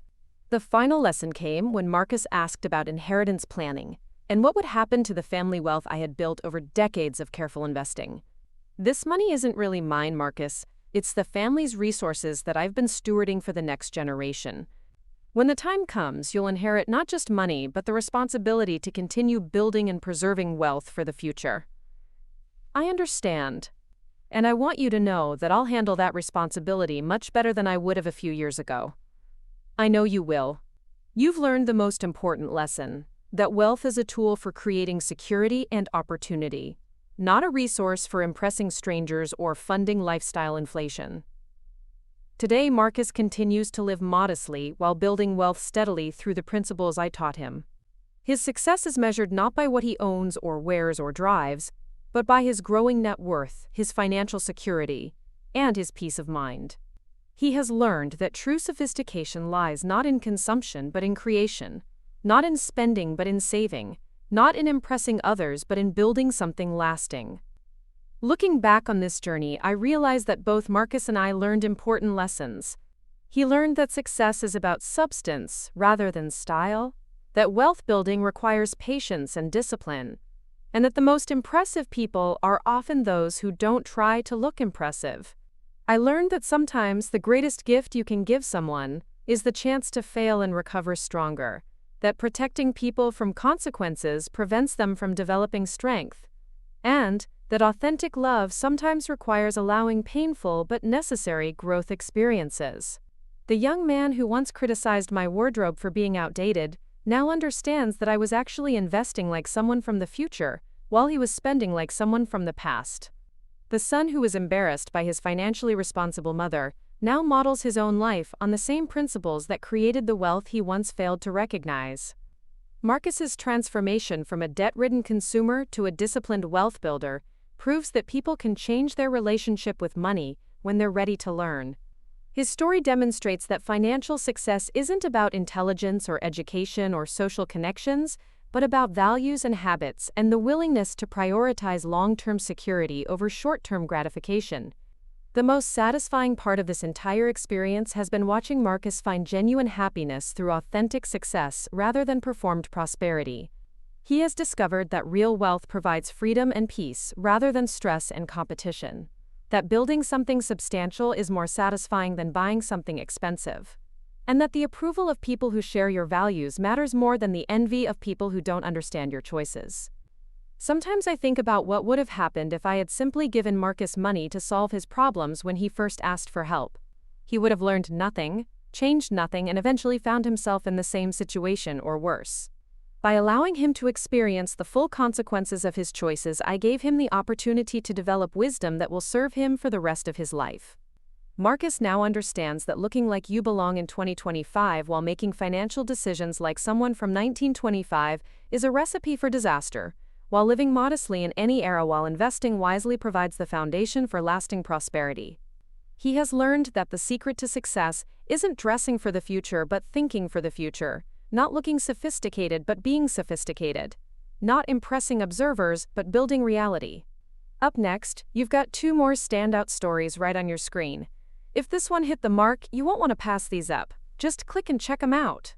The final lesson came when Marcus asked about inheritance planning and what would happen to the family wealth I had built over decades of careful investing. "This money isn't really mine, Marcus. It's the family's resources that I've been stewarding for the next generation. When the time comes, you'll inherit not just money, but the responsibility to continue building and preserving wealth for the future." "I understand. And I want you to know that I'll handle that responsibility much better than I would have a few years ago." "I know you will. You've learned the most important lesson, that wealth is a tool for creating security and opportunity, not a resource for impressing strangers or funding lifestyle inflation." Today, Marcus continues to live modestly while building wealth steadily through the principles I taught him. His success is measured not by what he owns or wears or drives, but by his growing net worth, his financial security, and his peace of mind. He has learned that true sophistication lies not in consumption but in creation, not in spending but in saving, not in impressing others but in building something lasting. Looking back on this journey, I realize that both Marcus and I learned important lessons. He learned that success is about substance rather than style, that wealth building requires patience and discipline, and that the most impressive people are often those who don't try to look impressive. I learned that sometimes the greatest gift you can give someone is the chance to fail and recover stronger, that protecting people from consequences prevents them from developing strength, and that authentic love sometimes requires allowing painful but necessary growth experiences. The young man who once criticized my wardrobe for being outdated now understands that I was actually investing like someone from the future, while he was spending like someone from the past. The son who was embarrassed by his financially responsible mother now models his own life on the same principles that created the wealth he once failed to recognize. Marcus's transformation from a debt-ridden consumer to a disciplined wealth builder proves that people can change their relationship with money when they're ready to learn. His story demonstrates that financial success isn't about intelligence or education or social connections, but about values and habits and the willingness to prioritize long-term security over short-term gratification. The most satisfying part of this entire experience has been watching Marcus find genuine happiness through authentic success rather than performed prosperity. He has discovered that real wealth provides freedom and peace rather than stress and competition. That building something substantial is more satisfying than buying something expensive. And that the approval of people who share your values matters more than the envy of people who don't understand your choices. Sometimes I think about what would have happened if I had simply given Marcus money to solve his problems when he first asked for help. He would have learned nothing, changed nothing, and eventually found himself in the same situation or worse. By allowing him to experience the full consequences of his choices, I gave him the opportunity to develop wisdom that will serve him for the rest of his life. Marcus now understands that looking like you belong in 2025 while making financial decisions like someone from 1925 is a recipe for disaster, while living modestly in any era while investing wisely provides the foundation for lasting prosperity. He has learned that the secret to success isn't dressing for the future but thinking for the future, not looking sophisticated but being sophisticated, not impressing observers but building reality. Up next, you've got 2 more standout stories right on your screen. If this one hit the mark, you won't want to pass these up. Just click and check them out.